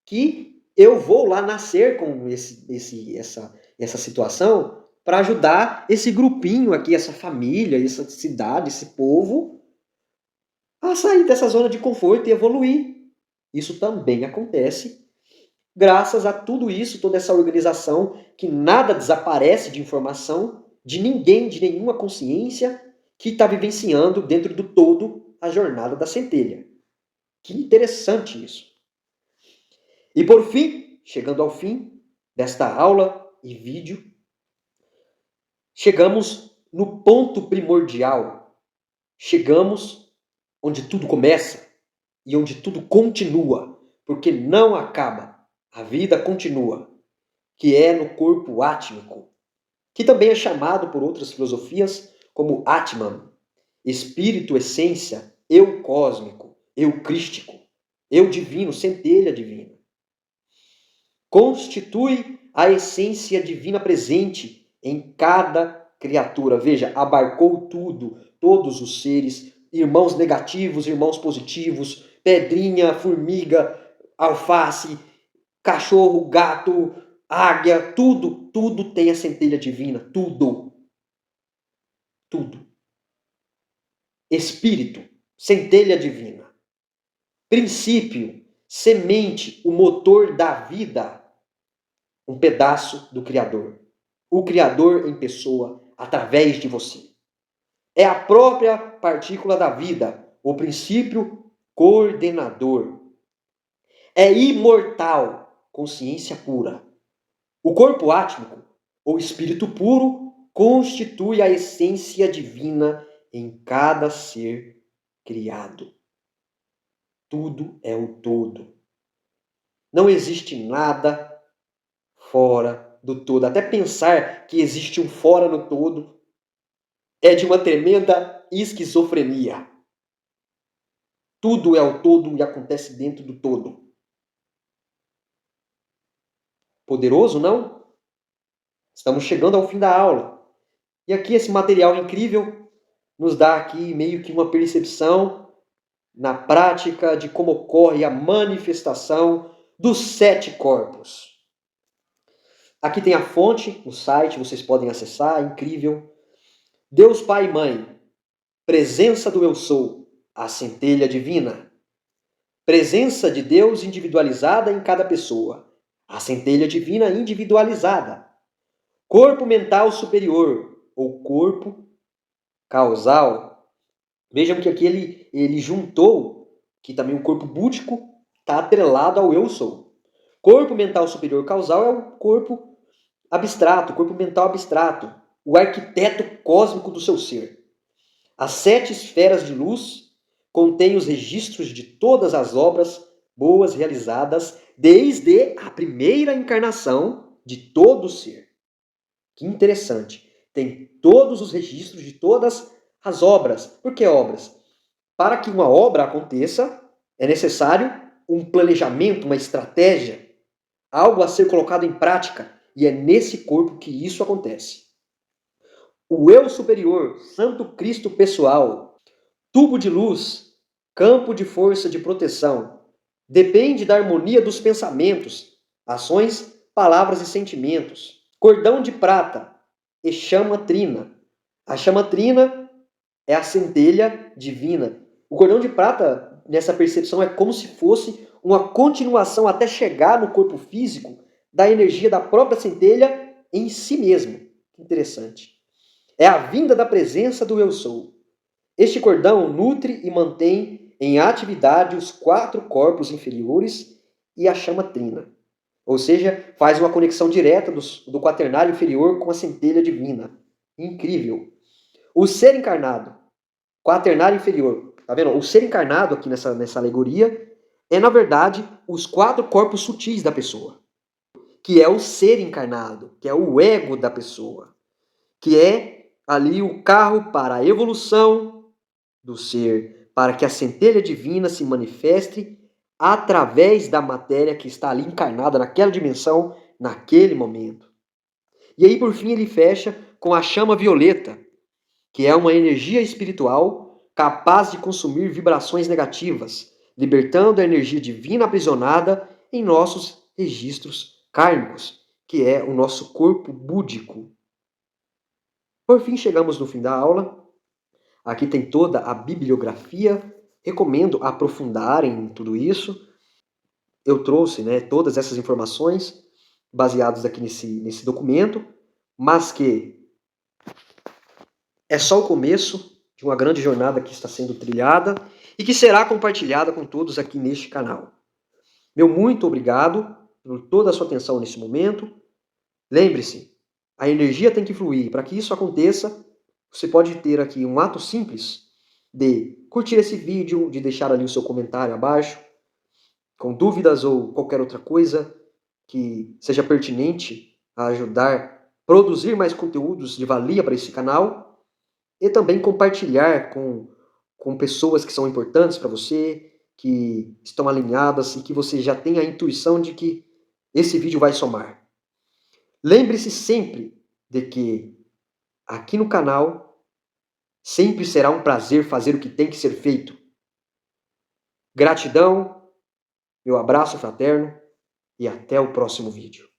que eu vou lá nascer com essa situação para ajudar esse grupinho aqui, essa família, essa cidade, esse povo a sair dessa zona de conforto e evoluir. Isso também acontece graças a tudo isso, toda essa organização, que nada desaparece de informação de ninguém, de nenhuma consciência que está vivenciando dentro do todo a jornada da centelha. Que interessante isso. E por fim, chegando ao fim desta aula e vídeo, chegamos no ponto primordial. Chegamos onde tudo começa e onde tudo continua, porque não acaba. A vida continua, que é no corpo átmico, que também é chamado por outras filosofias como Atman, espírito, essência, eu cósmico, eu crístico, eu divino, centelha divina. Constitui a essência divina presente em cada criatura. Veja, abarcou tudo, todos os seres, irmãos negativos, irmãos positivos, pedrinha, formiga, alface, cachorro, gato, águia, tudo tem a centelha divina, tudo. Tudo. Espírito, centelha divina. Princípio, semente, o motor da vida, um pedaço do Criador. O Criador em pessoa, através de você. É a própria partícula da vida, o princípio coordenador. É imortal, consciência pura. O corpo átmico, ou espírito puro, constitui a essência divina em cada ser criado. Tudo é o todo. Não existe nada fora do todo. Até pensar que existe um fora no todo é de uma tremenda esquizofrenia. Tudo é o todo e acontece dentro do todo. Poderoso, não? Estamos chegando ao fim da aula. E aqui esse material incrível nos dá aqui meio que uma percepção na prática de como ocorre a manifestação dos 7 corpos. Aqui tem a fonte, o site, vocês podem acessar, é incrível. Deus Pai e Mãe, presença do Eu Sou, a centelha divina. Presença de Deus individualizada em cada pessoa, a centelha divina individualizada. Corpo mental superior, ou corpo causal. Vejam que aqui ele juntou que também o corpo búdico está atrelado ao Eu Sou. Corpo mental superior causal é o corpo abstrato, o corpo mental abstrato, o arquiteto cósmico do seu ser. As 7 esferas de luz contêm os registros de todas as obras boas realizadas desde a primeira encarnação de todo o ser. Que interessante. Tem todos os registros de todas as obras. Por que obras? Para que uma obra aconteça, é necessário um planejamento, uma estratégia, algo a ser colocado em prática. E é nesse corpo que isso acontece. O eu superior, Santo Cristo pessoal, tubo de luz, campo de força de proteção, depende da harmonia dos pensamentos, ações, palavras e sentimentos. Cordão de prata e chama trina. A chama trina é a centelha divina. O cordão de prata, nessa percepção, é como se fosse uma continuação até chegar no corpo físico da energia da própria centelha em si mesmo. Interessante. É a vinda da presença do Eu Sou. Este cordão nutre e mantém em atividade os 4 corpos inferiores e a chama trina. Ou seja, faz uma conexão direta do quaternário inferior com a centelha divina. Incrível. O ser encarnado, quaternário inferior. Tá vendo? O ser encarnado aqui nessa alegoria é, na verdade, os 4 corpos sutis da pessoa. Que é o ser encarnado, que é o ego da pessoa. Que é ali o carro para a evolução do ser, para que a centelha divina se manifeste através da matéria que está ali encarnada naquela dimensão, naquele momento. E aí, por fim, ele fecha com a chama violeta, que é uma energia espiritual capaz de consumir vibrações negativas, libertando a energia divina aprisionada em nossos registros kármicos, que é o nosso corpo búdico. Por fim, chegamos no fim da aula. Aqui tem toda a bibliografia. Recomendo aprofundar em tudo isso. Eu trouxe, né, todas essas informações baseadas aqui nesse documento, mas que é só o começo de uma grande jornada que está sendo trilhada e que será compartilhada com todos aqui neste canal. Meu muito obrigado por toda a sua atenção nesse momento. Lembre-se, a energia tem que fluir. Para que isso aconteça, você pode ter aqui um ato simples de curtir esse vídeo, de deixar ali o seu comentário abaixo, com dúvidas ou qualquer outra coisa que seja pertinente a ajudar a produzir mais conteúdos de valia para esse canal e também compartilhar com pessoas que são importantes para você, que estão alinhadas e que você já tem a intuição de que esse vídeo vai somar. Lembre-se sempre de que aqui no canal sempre será um prazer fazer o que tem que ser feito. Gratidão, meu abraço fraterno e até o próximo vídeo.